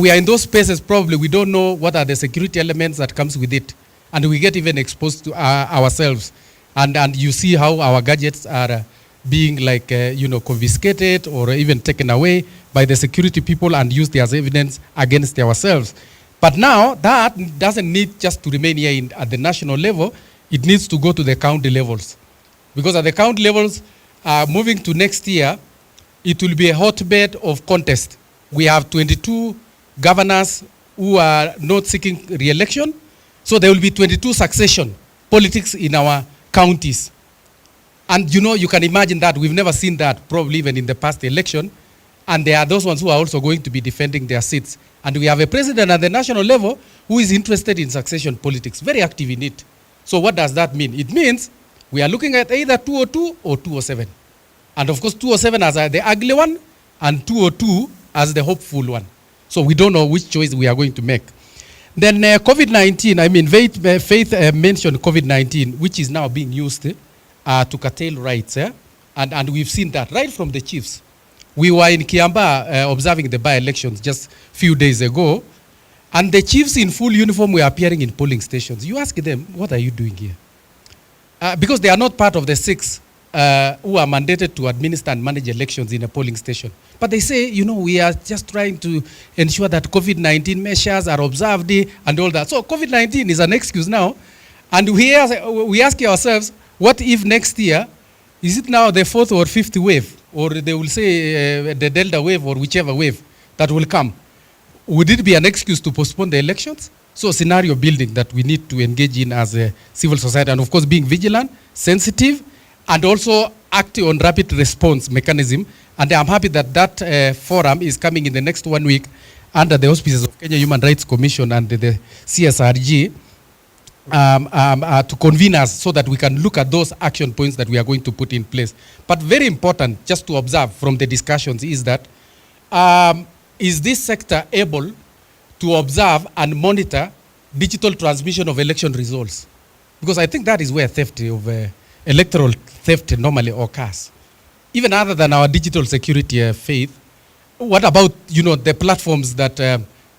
we are in those spaces, probably we don't know what are the security elements that comes with it. And we get even exposed to ourselves. And you see how our gadgets are being like, confiscated or even taken away by the security people and used as evidence against ourselves. But now that doesn't need just to remain here at the national level, it needs to go to the county levels. Because at the county levels, moving to next year, it will be a hotbed of contest. We have 22 governors who are not seeking re-election, so there will be 22 succession politics in our counties. And you can imagine that. We've never seen that, probably even in the past election. And there are those ones who are also going to be defending their seats. And we have a president at the national level who is interested in succession politics, very active in it. So what does that mean? It means we are looking at either 202 or 207. And of course, 207 as the ugly one, and 202 as the hopeful one. So we don't know which choice we are going to make. Then COVID-19, Faith mentioned COVID-19, which is now being used to curtail rights. And we've seen that right from the chiefs. We were in Kiamba observing the by-elections just a few days ago, and the chiefs in full uniform were appearing in polling stations. You ask them, what are you doing here? Because they are not part of the 6 who are mandated to administer and manage elections in a polling station. But they say, we are just trying to ensure that COVID-19 measures are observed and all that. So COVID-19 is an excuse now. And we ask ourselves, what if next year, is it now the 4th or 5th wave? Or they will say the Delta wave or whichever wave that will come. Would it be an excuse to postpone the elections? So scenario building that we need to engage in as a civil society, and of course being vigilant, sensitive, and also acting on rapid response mechanism. And I'm happy that forum is coming in the next 1 week under the auspices of Kenya Human Rights Commission and the CSRG to convene us so that we can look at those action points that we are going to put in place. But very important, just to observe from the discussions, is that is this sector able to observe and monitor digital transmission of election results? Because I think that is where theft of electoral theft normally occurs. Even other than our digital security Faith, what about the platforms that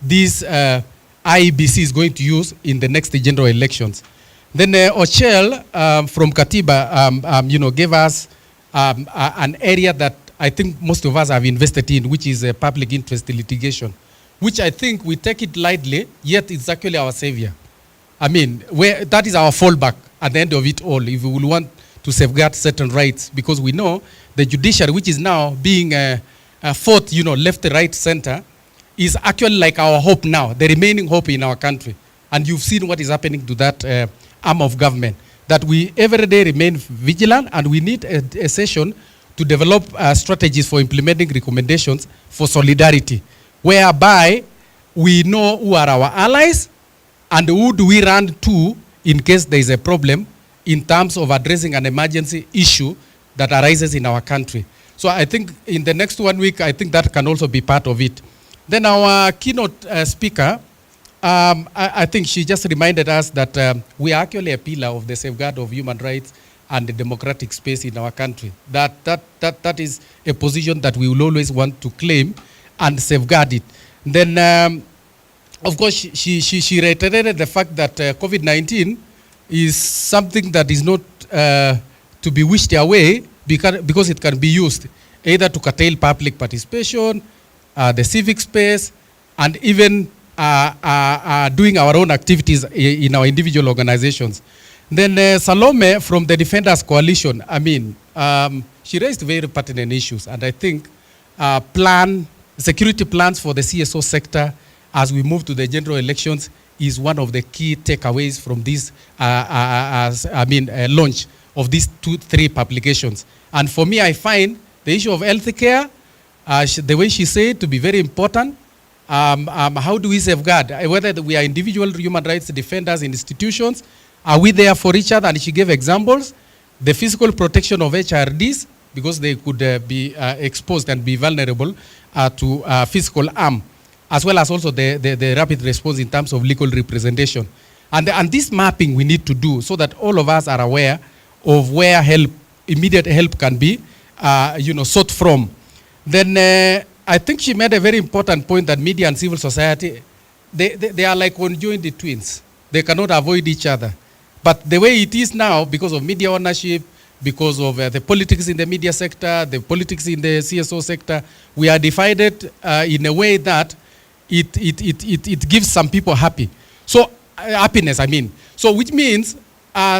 these IEBC is going to use in the next general elections? Then Ochel from Katiba gave us an area that I think most of us have invested in, which is public interest litigation, which I think we take it lightly, yet it's actually our savior. That is our fallback at the end of it all, if we will want to safeguard certain rights, because we know the judiciary, which is now being fought, left, right, center, is actually like our hope now, the remaining hope in our country. And you've seen what is happening to that arm of government, that we every day remain vigilant, and we need a session to develop strategies for implementing recommendations for solidarity, whereby we know who are our allies and who do we run to in case there is a problem in terms of addressing an emergency issue that arises in our country. So I think in the next 1 week, I think that can also be part of it. Then our keynote speaker, I think she just reminded us that we are actually a pillar of the safeguard of human rights and the democratic space in our country. That is a position that we will always want to claim and safeguard it. Then, of course, she reiterated the fact that COVID-19 is something that is not to be wished away because it can be used either to curtail public participation, the civic space, and even doing our own activities in our individual organizations. Then Salome from the Defenders Coalition, she raised very pertinent issues, and I think security plans for the CSO sector as we move to the general elections is one of the key takeaways from this launch of these 2-3 publications. And for me, I find the issue of healthcare, the way she said, to be very important. How do we safeguard? Whether we are individual human rights defenders in institutions, are we there for each other? And she gave examples. the physical protection of HRDs, because they could be exposed and be vulnerable to physical harm, as well as also the rapid response in terms of legal representation. And this mapping we need to do so that all of us are aware of where immediate help can be sought from. Then I think she made a very important point that media and civil society, they are like conjoined twins. They cannot avoid each other. But the way it is now, because of media ownership, because of the politics in the media sector, the politics in the CSO sector, we are divided in a way that it gives some people happiness, I mean. So which means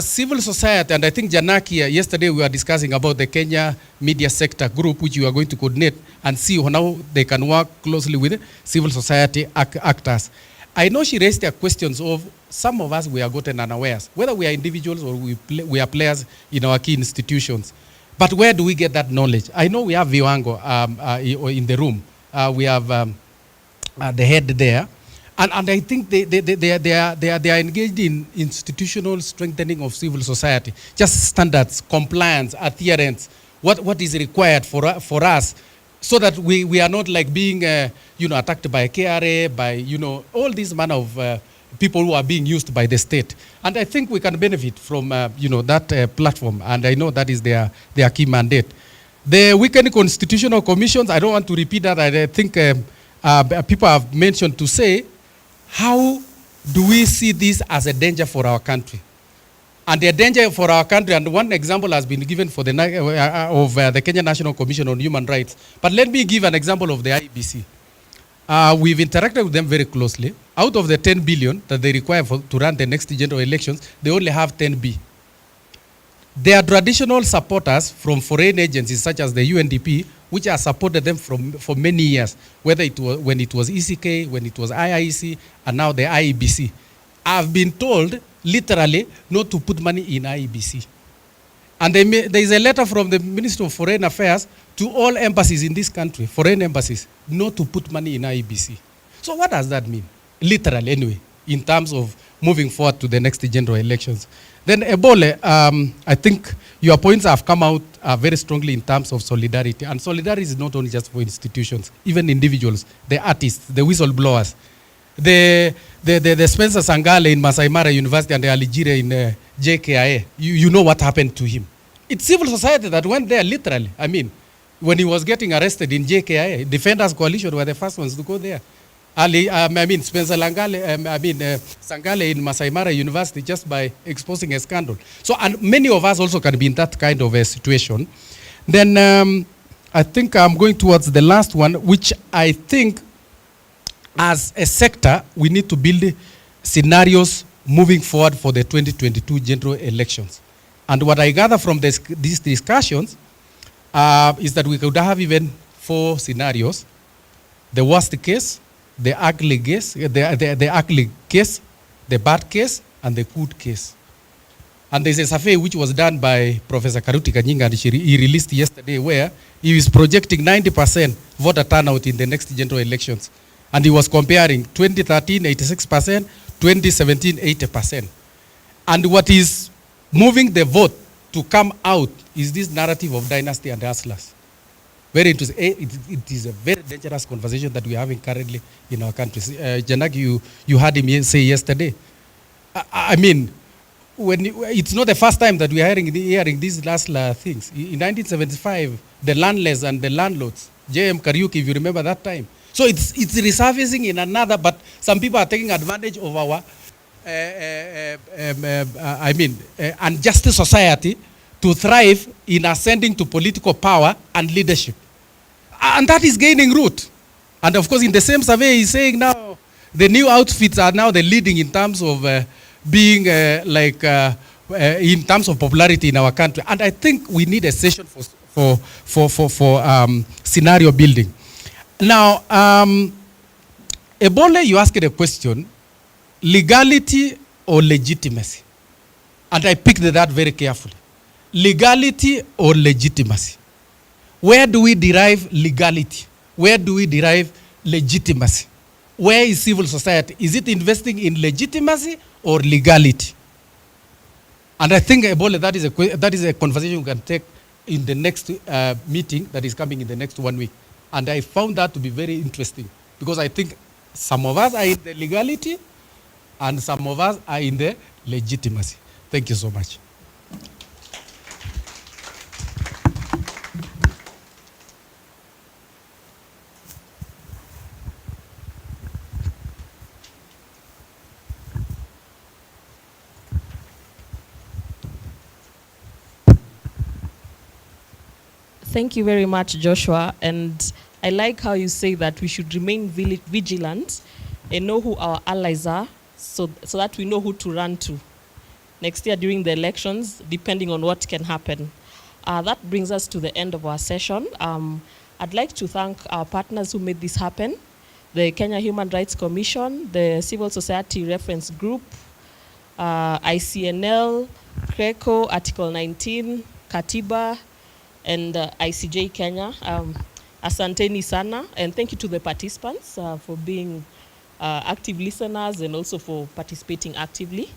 civil society, and I think Janaki, yesterday we were discussing about the Kenya media sector group, which we are going to coordinate and see how they can work closely with civil society actors. I know she raised the questions of some of us we are gotten unawares, whether we are individuals or we are players in our key institutions. But where do we get that knowledge? I know we have Viwango in the room. We have the head there. And I think they are engaged in institutional strengthening of civil society, just standards, compliance, adherence, what is required for us, so that we are not like being attacked by KRA, by all these manner of people who are being used by the state. And I think we can benefit from that platform, and I know that is their key mandate. The weekend constitutional commissions, I don't want to repeat that. I think people have mentioned to say, how do we see this as a danger for our country? And the danger for our country, and one example has been given for the Kenya National Commission on Human Rights. But let me give an example of the IEBC. We've interacted with them very closely. Out of the 10 billion that they require to run the next general elections, they only have 10B. Their traditional supporters from foreign agencies such as the UNDP, which have supported them for many years, whether it was when it was ECK, when it was IIEC, and now the IEBC, have been told literally not to put money in IEBC. And there is a letter from the Minister of Foreign Affairs to all embassies in this country, foreign embassies, not to put money in IEBC. So what does that mean? Literally, anyway, in terms of moving forward to the next general elections. Then Ebole, I think your points have come out very strongly in terms of solidarity. And solidarity is not only just for institutions, even individuals, the artists, the whistleblowers, the Spencer Sangale in Masai Mara University and the Aligire in JKIA. You know what happened to him. It's civil society that went there literally. I mean, when he was getting arrested in JKIA, Defenders Coalition were the first ones to go there. Spencer Sangale in Masai Mara University, just by exposing a scandal. So, and many of us also can be in that kind of a situation. Then I think I'm going towards the last one, which I think as a sector, we need to build scenarios moving forward for the 2022 general elections. And what I gather from these discussions is that we could have even 4 scenarios. The worst case, the ugly case, the ugly case, the bad case, and the good case. And there's a survey which was done by Professor Karuti Kanyinga, and he released yesterday, where he is projecting 90% voter turnout in the next general elections. And he was comparing 2013, 86%, 2017, 80%. And what is moving the vote to come out is this narrative of dynasty and hustlers. Very interesting. It is a very dangerous conversation that we are having currently in our country. Janaki, you heard him say yesterday. I mean, it's not the first time that we are hearing these last things. In 1975, the landless and the landlords, J.M. Kariuki, if you remember that time. So it's resurfacing in another, but some people are taking advantage of our, unjust society to thrive in ascending to political power and leadership. And that is gaining root. And of course, in the same survey, he's saying now the new outfits are now the leading in terms of being in terms of popularity in our country. And I think we need a session for scenario building. Now, Ebole, you asked a question, legality or legitimacy? And I picked that very carefully. Legality or legitimacy? Where do we derive legality? Where do we derive legitimacy? Where is civil society? Is it investing in legitimacy or legality? And I think, Ebola, that is a conversation we can take in the next meeting that is coming in the next 1 week. And I found that to be very interesting because I think some of us are in the legality and some of us are in the legitimacy. Thank you so much. Thank you very much, Joshua. And I like how you say that we should remain vigilant and know who our allies are so that we know who to run to next year during the elections, depending on what can happen. That brings us to the end of our session. I'd like to thank our partners who made this happen, the Kenya Human Rights Commission, the Civil Society Reference Group, ICNL, CRECO, Article 19, Katiba, and ICJ Kenya. Asanteni sana, and thank you to the participants for being active listeners and also for participating actively.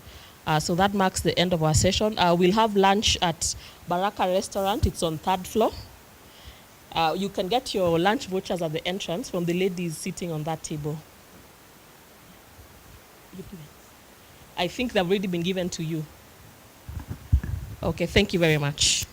So that marks the end of our session. We'll have lunch at Baraka Restaurant. It's on 3rd floor. You can get your lunch vouchers at the entrance from the ladies sitting on that table. I think they've already been given to you. Okay, thank you very much.